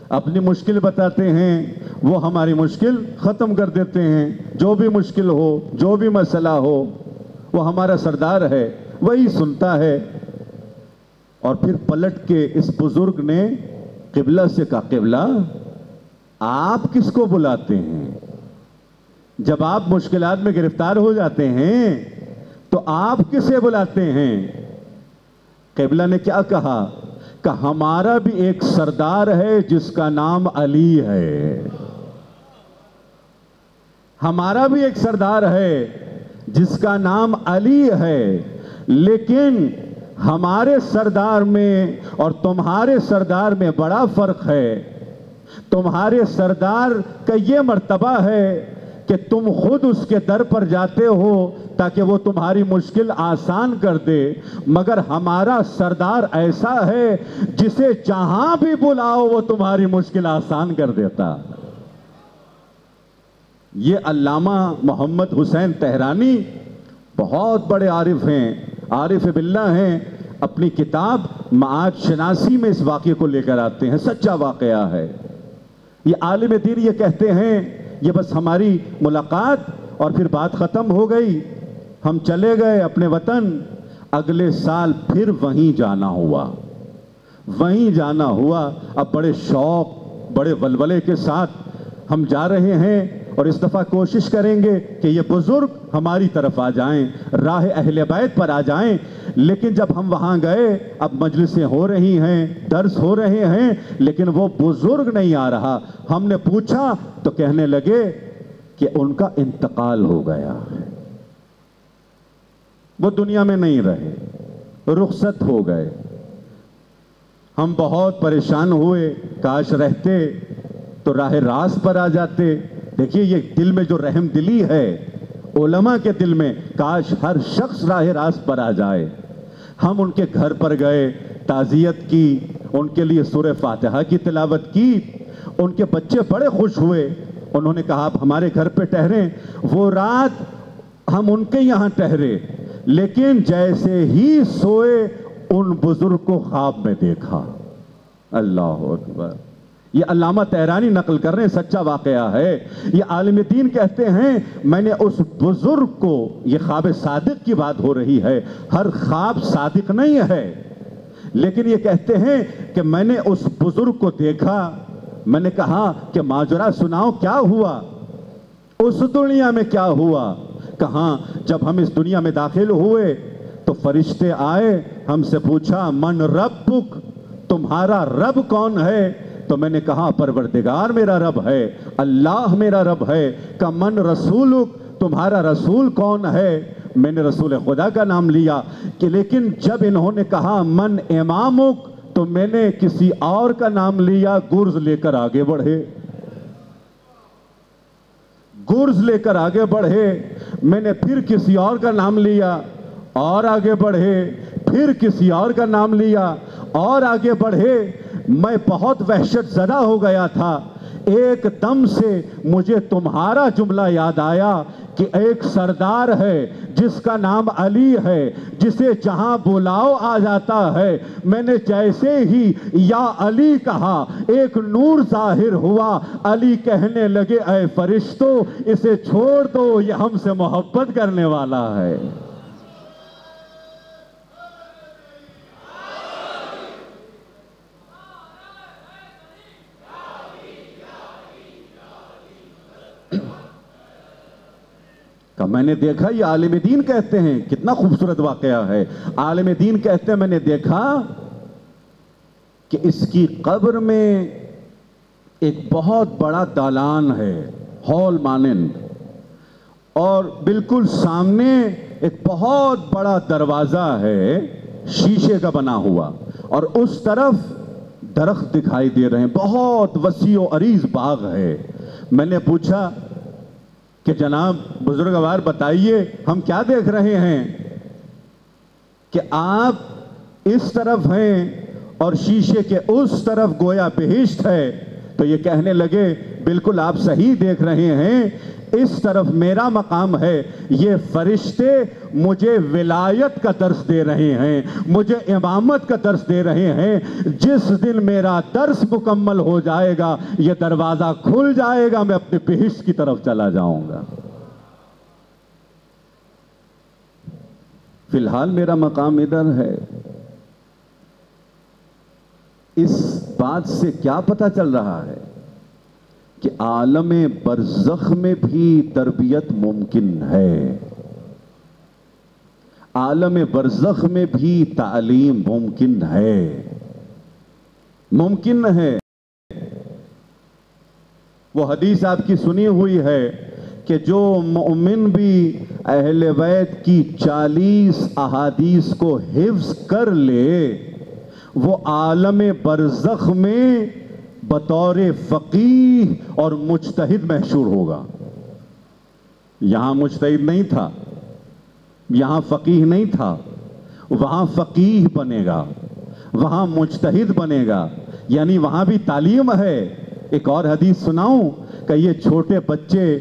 Speaker 1: اپنی مشکل بتاتے ہیں، وہ ہماری مشکل ختم کر دیتے ہیں۔ جو بھی مشکل ہو، جو بھی مسئلہ ہو، وہ ہمارا سردار ہے، وہی سنتا ہے۔ اور پھر پلٹ کے اس بزرگ نے قبلہ سے کہا، قبلہ آپ کس کو بلاتے ہیں؟ جب آپ مشکلات میں گرفتار ہو جاتے ہیں تو آپ کسے بلاتے ہیں؟ قبلہ نے کیا کہا کہ ہمارا بھی ایک سردار ہے جس کا نام علی ہے، ہمارا بھی ایک سردار ہے جس کا نام علی ہے، لیکن ہمارے سردار میں اور تمہارے سردار میں بڑا فرق ہے۔ تمہارے سردار کا یہ مرتبہ ہے کہ تم خود اس کے در پر جاتے ہو تاکہ وہ تمہاری مشکل آسان کر دے، مگر ہمارا سردار ایسا ہے جسے جہاں بھی بلاؤ وہ تمہاری مشکل آسان کر دیتا۔ یہ علامہ محمد حسین تہرانی بہت بڑے عارف ہیں، عارف باللہ ہیں، اپنی کتاب معاد شناسی میں اس واقعے کو لے کر آتے ہیں، سچا واقعہ ہے۔ یہ عالم دین یہ کہتے ہیں، یہ بس ہماری ملاقات اور پھر بات ختم ہو گئی، ہم چلے گئے اپنے وطن۔ اگلے سال پھر وہیں جانا ہوا، اب بڑے شوق، بڑے ولولے کے ساتھ ہم جا رہے ہیں، اور اس دفعہ کوشش کریں گے کہ یہ بزرگ ہماری طرف آ جائیں، راہ اہل بیت پر آ جائیں۔ لیکن جب ہم وہاں گئے، اب مجلسیں ہو رہی ہیں، درس ہو رہے ہیں، لیکن وہ بزرگ نہیں آ رہا۔ ہم نے پوچھا تو کہنے لگے کہ ان کا انتقال ہو گیا، وہ دنیا میں نہیں رہے، رخصت ہو گئے۔ ہم بہت پریشان ہوئے، کاش رہتے تو راہ راست پر آ جاتے۔ دیکھیے یہ دل میں جو رحم دلی ہے علماء کے دل میں، کاش ہر شخص راہ راست پر آ جائے۔ ہم ان کے گھر پر گئے، تعزیت کی، ان کے لیے سورہ فاتحہ کی تلاوت کی۔ ان کے بچے بڑے خوش ہوئے، انہوں نے کہا آپ ہمارے گھر پہ ٹھہریں۔ وہ رات ہم ان کے یہاں ٹھہرے، لیکن جیسے ہی سوئے ان بزرگ کو خواب میں دیکھا۔ اللہ اکبر! یہ علامہ تہرانی نقل کر رہے ہیں، سچا واقعہ ہے۔ یہ عالم دین کہتے ہیں میں نے اس بزرگ کو، یہ خواب صادق کی بات ہو رہی ہے، ہر خواب صادق نہیں ہے، لیکن یہ کہتے ہیں کہ میں نے اس بزرگ کو دیکھا۔ میں نے کہا کہ ماجرا سناؤ، کیا ہوا اس دنیا میں، کیا ہوا؟ کہاں جب ہم اس دنیا میں داخل ہوئے تو فرشتے آئے، ہم سے پوچھا من ربک، تمہارا رب کون ہے؟ تو میں نے کہا پروردگار میرا رب ہے، اللہ میرا رب ہے۔ کہ من رسولک، تمہارا رسول کون ہے؟ میں نے رسول خدا کا نام لیا، کہ لیکن جب انہوں نے کہا من امامک تو میں نے کسی اور کا نام لیا، گرز لے کر آگے بڑھے، گرز لے کر آگے بڑھے، میں نے پھر کسی اور کا نام لیا اور آگے بڑھے، پھر کسی اور کا نام لیا اور آگے بڑھے۔ میں بہت وحشت زدہ ہو گیا تھا، ایک دم سے مجھے تمہارا جملہ یاد آیا کہ ایک سردار ہے جس کا نام علی ہے، جسے جہاں بلاؤ آ جاتا ہے۔ میں نے جیسے ہی یا علی کہا ایک نور ظاہر ہوا، علی کہنے لگے اے فرشتوں اسے چھوڑ دو، یہ ہم سے محبت کرنے والا ہے۔ میں نے دیکھا، یہ عالم دین کہتے ہیں، کتنا خوبصورت واقعہ ہے، عالم دین کہتے ہیں میں نے دیکھا کہ اس کی قبر میں ایک بہت بڑا دالان ہے، ہال مانند، اور بالکل سامنے ایک بہت بڑا دروازہ ہے شیشے کا بنا ہوا، اور اس طرف درخت دکھائی دے رہے ہیں، بہت وسیع و عریض باغ ہے۔ میں نے پوچھا کہ جناب بزرگوار بتائیے ہم کیا دیکھ رہے ہیں کہ آپ اس طرف ہیں اور شیشے کے اس طرف گویا بہشت ہے؟ تو یہ کہنے لگے بالکل آپ صحیح دیکھ رہے ہیں، اس طرف میرا مقام ہے، یہ فرشتے مجھے ولایت کا درس دے رہے ہیں، مجھے امامت کا درس دے رہے ہیں۔ جس دن میرا درس مکمل ہو جائے گا یہ دروازہ کھل جائے گا، میں اپنے بہشت کی طرف چلا جاؤں گا۔ فی الحال میرا مقام ادھر ہے۔ اس بات سے کیا پتہ چل رہا ہے کہ عالم برزخ میں بھی تربیت ممکن ہے، عالم برزخ میں بھی تعلیم ممکن ہے، ممکن ہے۔ وہ حدیث آپ کی سنی ہوئی ہے کہ جو مومن بھی اہل بیت کی 40 احادیث کو حفظ کر لے وہ عالم برزخ میں بطور فقیہ اور مجتہد محشور ہوگا۔ یہاں مجتہد نہیں تھا، یہاں فقیہ نہیں تھا، وہاں فقیہ بنے گا، وہاں مجتہد بنے گا، یعنی وہاں بھی تعلیم ہے۔ ایک اور حدیث سناؤں کہ یہ چھوٹے بچے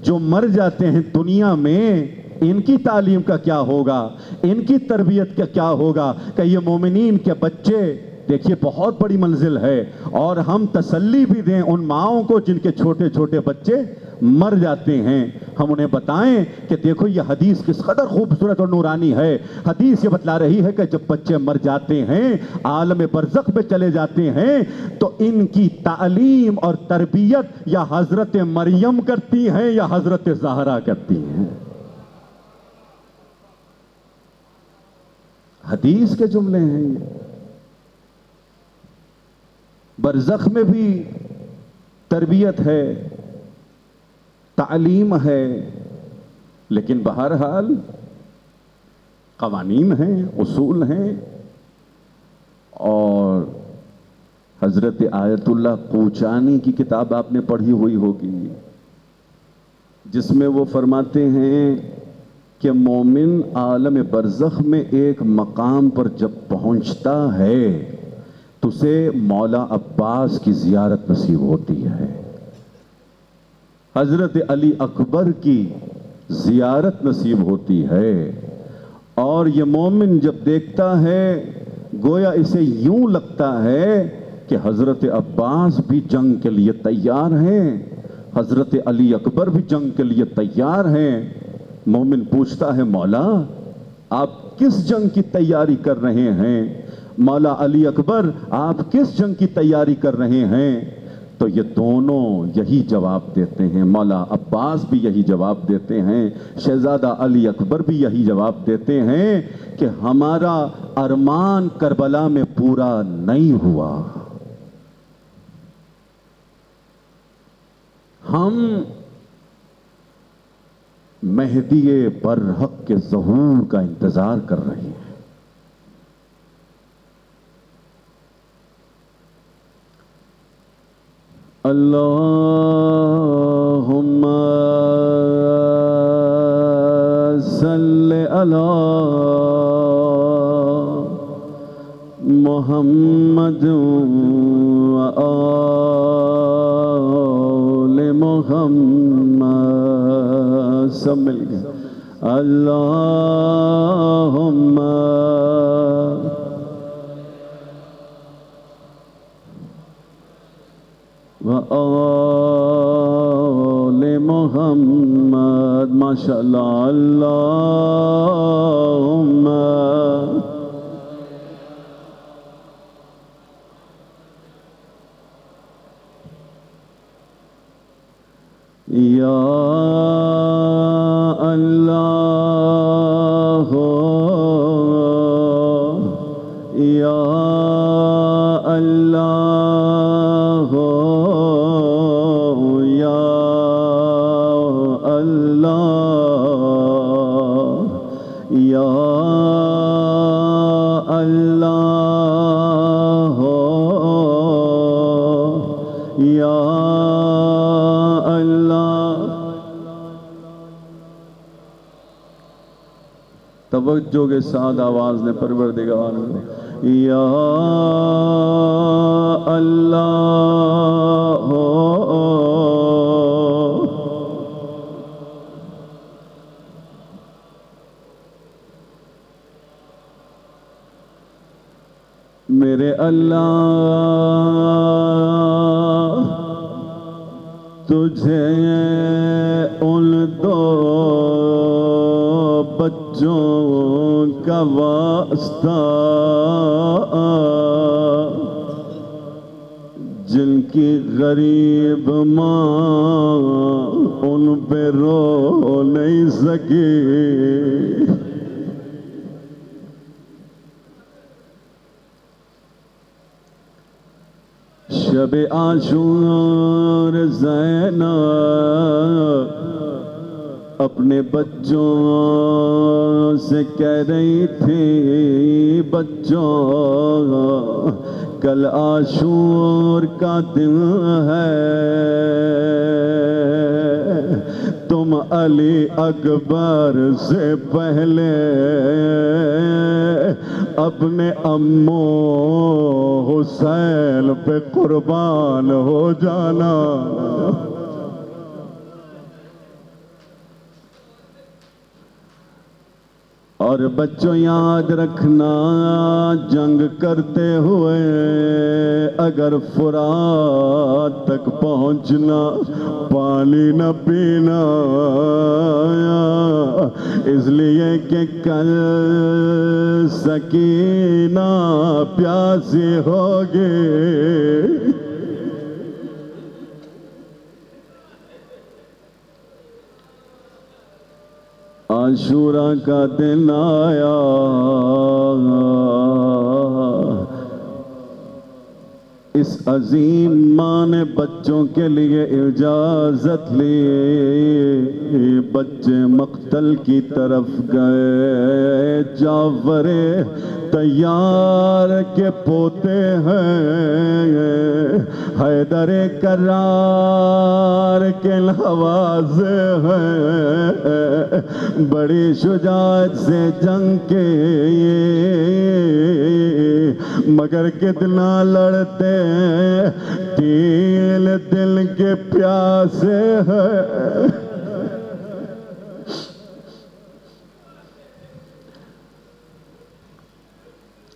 Speaker 1: جو مر جاتے ہیں دنیا میں، ان کی تعلیم کا کیا ہوگا، ان کی تربیت کا کیا ہوگا، کہ یہ مومنین کے بچے، دیکھیے بہت بڑی منزل ہے۔ اور ہم تسلی بھی دیں ان ماؤں کو جن کے چھوٹے چھوٹے بچے مر جاتے ہیں، ہم انہیں بتائیں کہ دیکھو یہ حدیث کس قدر خوبصورت اور نورانی ہے۔ حدیث یہ بتلا رہی ہے کہ جب بچے مر جاتے ہیں، عالم برزخ میں چلے جاتے ہیں، تو ان کی تعلیم اور تربیت یا حضرت مریم کرتی ہیں یا حضرت زہرا کرتی ہیں۔ حدیث کے جملے ہیں یہ۔ برزخ میں بھی تربیت ہے، تعلیم ہے، لیکن بہرحال قوانین ہیں، اصول ہیں۔ اور حضرت آیت اللہ کوچانی کی کتاب آپ نے پڑھی ہوئی ہوگی، جس میں وہ فرماتے ہیں کہ مومن عالم برزخ میں ایک مقام پر جب پہنچتا ہے تو اسے مولا عباس کی زیارت نصیب ہوتی ہے، حضرت علی اکبر کی زیارت نصیب ہوتی ہے۔ اور یہ مومن جب دیکھتا ہے گویا اسے یوں لگتا ہے کہ حضرت عباس بھی جنگ کے لیے تیار ہیں، حضرت علی اکبر بھی جنگ کے لیے تیار ہیں۔ مومن پوچھتا ہے مولا آپ کس جنگ کی تیاری کر رہے ہیں؟ مولا علی اکبر آپ کس جنگ کی تیاری کر رہے ہیں؟ تو یہ دونوں یہی جواب دیتے ہیں، مولا عباس بھی یہی جواب دیتے ہیں، شہزادہ علی اکبر بھی یہی جواب دیتے ہیں کہ ہمارا ارمان کربلا میں پورا نہیں ہوا، ہم مہدی برحق کے ظہور کا انتظار کر رہی ہیں۔ اللہم صلی علی محمد و آل محمد، سب مل گئے۔ اللہم و آل محمد، ماشاءاللہ۔ اللہم یا اللہ یا اللہ یا اللہ یا اللہ یا توجہ کے ساتھ آواز نے پروردگار یا اللہ میرے اللہ تجھے ان دو بچوں کا واسطہ جن کی غریب ماں ان پہ رو نہیں سکی، شب عاشور زینب اپنے بچوں سے کہہ رہی تھی، بچوں کل عاشور کا دن ہے، تم علی اکبر سے پہلے اپنے امو حسین پہ قربان ہو جانا۔ اور بچوں یاد رکھنا، جنگ کرتے ہوئے اگر فرات تک پہنچنا، پانی نہ پینا، اس لیے کہ کل سکینہ پیاسی ہوگی۔ عاشورہ کا دن آیا، اس عظیم ماں نے بچوں کے لیے اجازت لی، بچے مقتل کی طرف گئے۔ جعفر طیار کے پوتے ہیں، حیدر کرار کے نوازے ہیں، بڑی شجاعت سے جنگ کے مگر کتنا لڑتے، تیل دل کے پیاسے ہیں۔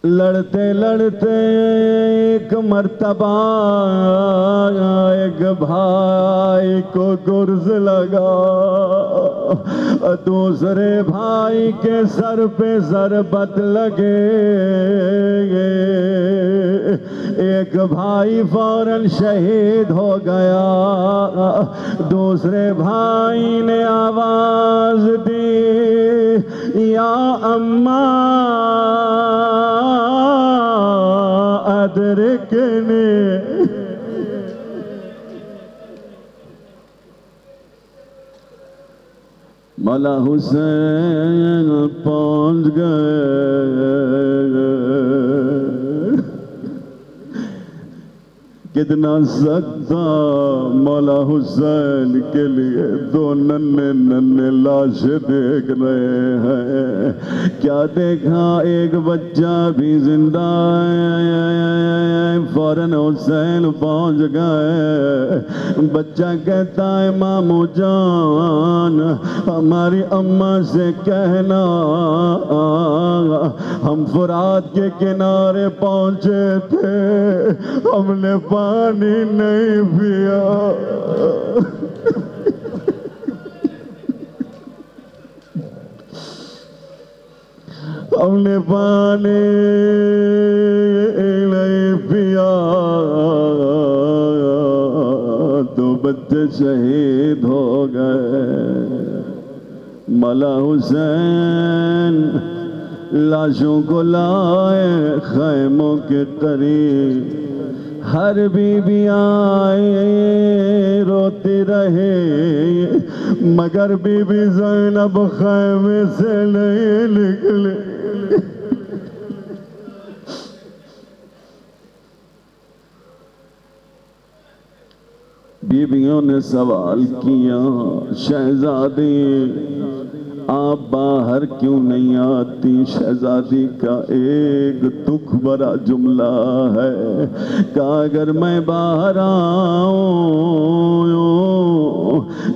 Speaker 1: لڑتے لڑتے ایک مرتبہ ایک بھائی کو گرز لگا، دوسرے بھائی کے سر پہ ضربت لگے، ایک بھائی فوراً شہید ہو گیا، دوسرے بھائی نے آواز دی، یا اماں ادرکنی، مولا حسین پہنچ گئے، کتنا سخت تھا مولا حسین کے لیے، دو ننھے ننھے لاشیں دیکھ رہے ہیں، کیا دیکھا ایک بچہ بھی زندہ ہے، فوراً حسین پہنچ گئے، بچہ کہتا ہے مامو جان ہماری اماں سے کہنا ہم فرات کے کنارے پہنچے تھے، ہم نے پانی نہیں پیا، ہم نے پانی نہیں پیا، تو بچے شہید ہو گئے۔ مولا حسین لاشوں کو لائے خیموں کے قریب، ہر بی بی آئے روتی رہے، مگر بی بی زینب خیمے سے نہیں نکلے۔ بیویوں نے سوال کیا شہزادی آپ باہر کیوں نہیں آتی؟ شہزادی کا ایک دکھ بھرا جملہ ہے، کہا اگر میں باہر آؤں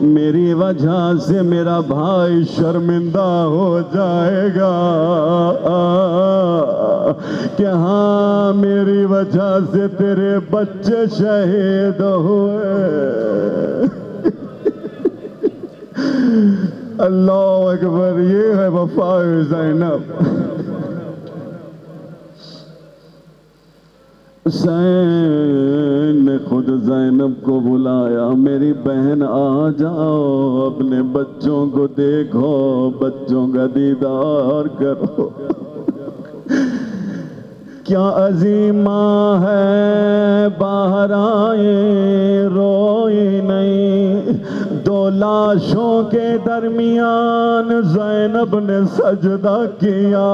Speaker 1: میری وجہ سے میرا بھائی شرمندہ ہو جائے گا کہ ہاں میری وجہ سے تیرے بچے شہید ہوئے۔ اللہ اکبر، یہ ہے وفائے زینب۔ حسین نے خود زینب کو بلایا، میری بہن آ جاؤ، اپنے بچوں کو دیکھو، بچوں کا دیدار کرو۔ کیا عظیم ماں ہے، باہر آئے روئی نہیں، دو لاشوں کے درمیان زینب نے سجدہ کیا،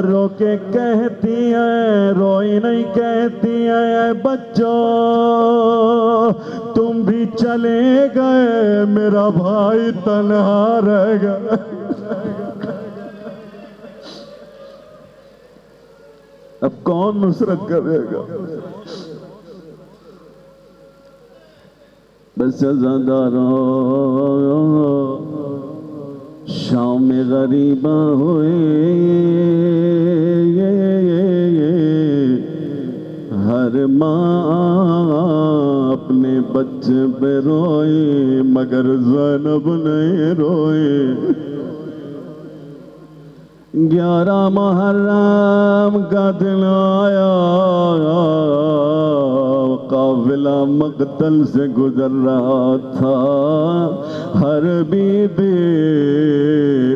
Speaker 1: رو کے کہتی ہے، روئی نہیں کہتی ہے، بچوں تم بھی چلے گئے، میرا بھائی تنہا رہ گیا۔ اب کون نصرت کرے گا؟ بس عزاداروں شام میں غریبہ ہوئے، ہر ماں اپنے بچے پہ روئی، مگر زینب نہیں روئی۔ 11 محرم کا دن آیا، قافلہ مقتل سے گزر رہا تھا، ہر بی بی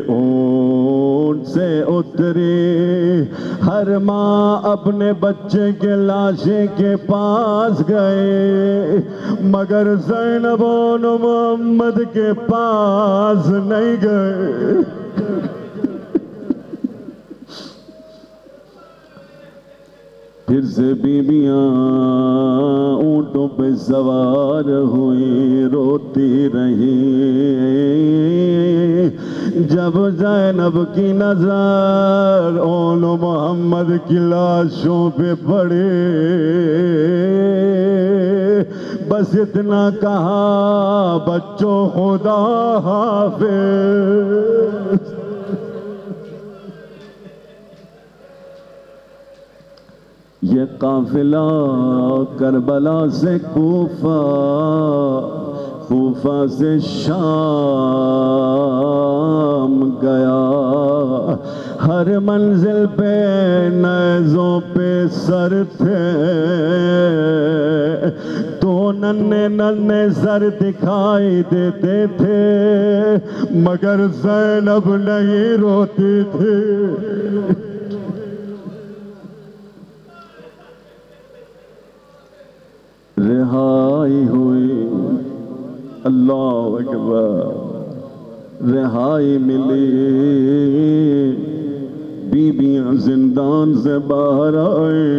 Speaker 1: اونٹ سے اتری، ہر ماں اپنے بچے کے لاشیں کے پاس گئے، مگر زینب و محمد کے پاس نہیں گئے۔ پھر سے بیویاں اونٹوں پہ سوار ہوئی، روتی رہی، جب زینب کی نظر اون محمد کی لاشوں پہ پڑے، بس اتنا کہا بچوں خدا حافظ۔ یہ قافلہ کربلا سے کوفہ، کوفہ سے شام گیا، ہر منزل پہ نیزوں پہ سر تھے، تو ننھے ننھے سر دکھائی دیتے تھے، مگر زینب نہیں روتی تھی۔ رہائی ہوئی اللہ اکبر، رہائی ملی، بیویاں زندان سے باہر آئے،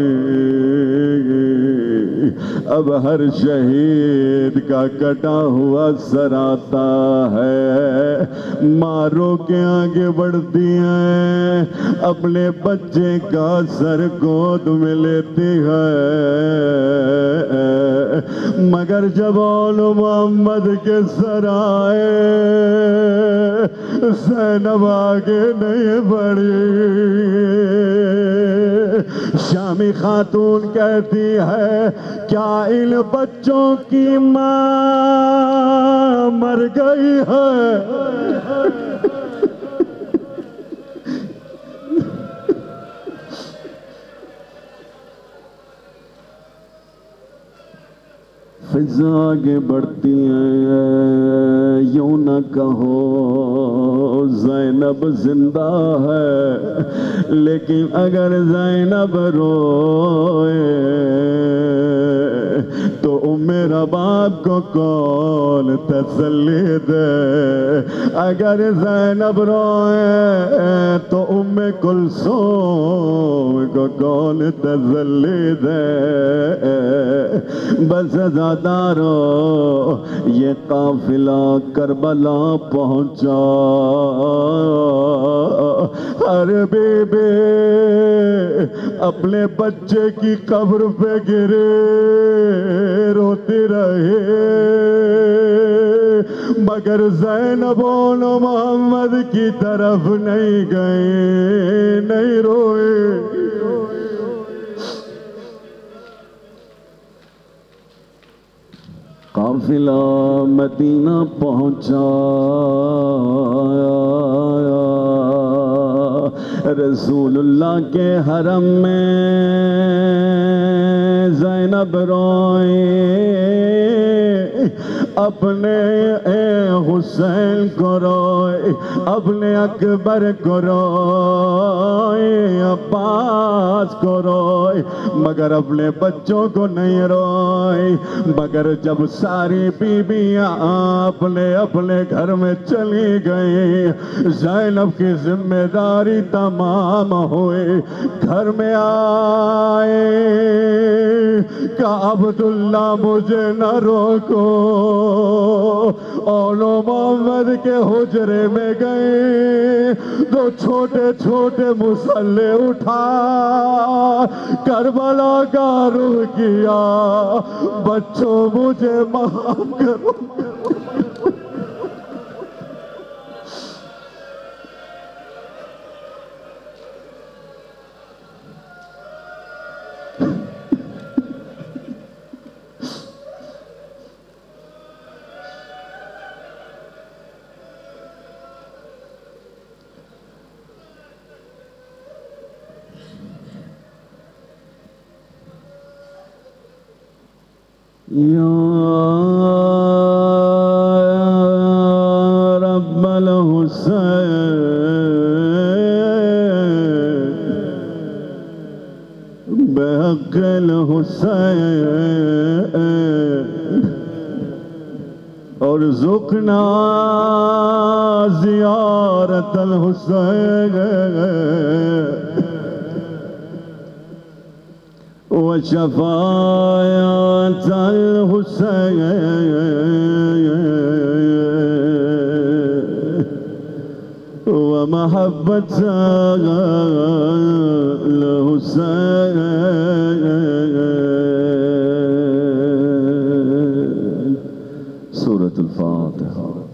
Speaker 1: اب ہر شہید کا کٹا ہوا سر آتا ہے، مارو کے آگے بڑھتی ہیں، اپنے بچے کا سر گود میں لیتی ہے، مگر جب آل محمد کے سر آئے زینب آگے نہیں بڑھی۔ شامی خاتون کہتی ہے کیا ان بچوں کی ماں مر گئی ہے؟ فضا آگے بڑھتی ہیں، یوں نہ کہو زینب زندہ ہے، لیکن اگر زینب روئے تو میرا باپ کو کون تسلی دے؟ اگر زینب روئے تو کلثوم کو کون تسلی دے؟ بس زادارو یہ قافلہ کربلا پہنچا، ہر بی بی اپنے بچے کی قبر پہ گرے روتی رہے، مگر زینب و محمد کی طرف نہیں گئے، نہیں روئے۔ قافلہ مدینہ پہنچا، رسول اللہ کے حرم میں زینب روئے، اپنے حسین کو روئے، اپنے اکبر کو روئے، عباس کو روئے، مگر اپنے بچوں کو نہیں روئے۔ مگر جب ساری بیویاں اپنے اپنے گھر میں چلی گئیں، زینب کی ذمہ داری تمام ہوئے، گھر میں آئے، کہا عبداللہ مجھے نہ روکو، اولو محمد کے حجرے میں گئے، دو چھوٹے چھوٹے مسلح اٹھا، کربلا کا رخ کیا، بچوں مجھے معاف کرو۔ یا رب الحسین بحق الحسین ارزقنا زیارت الحسین وشفاعة الحسين ومحبة الحسين. سورة الفاتحة.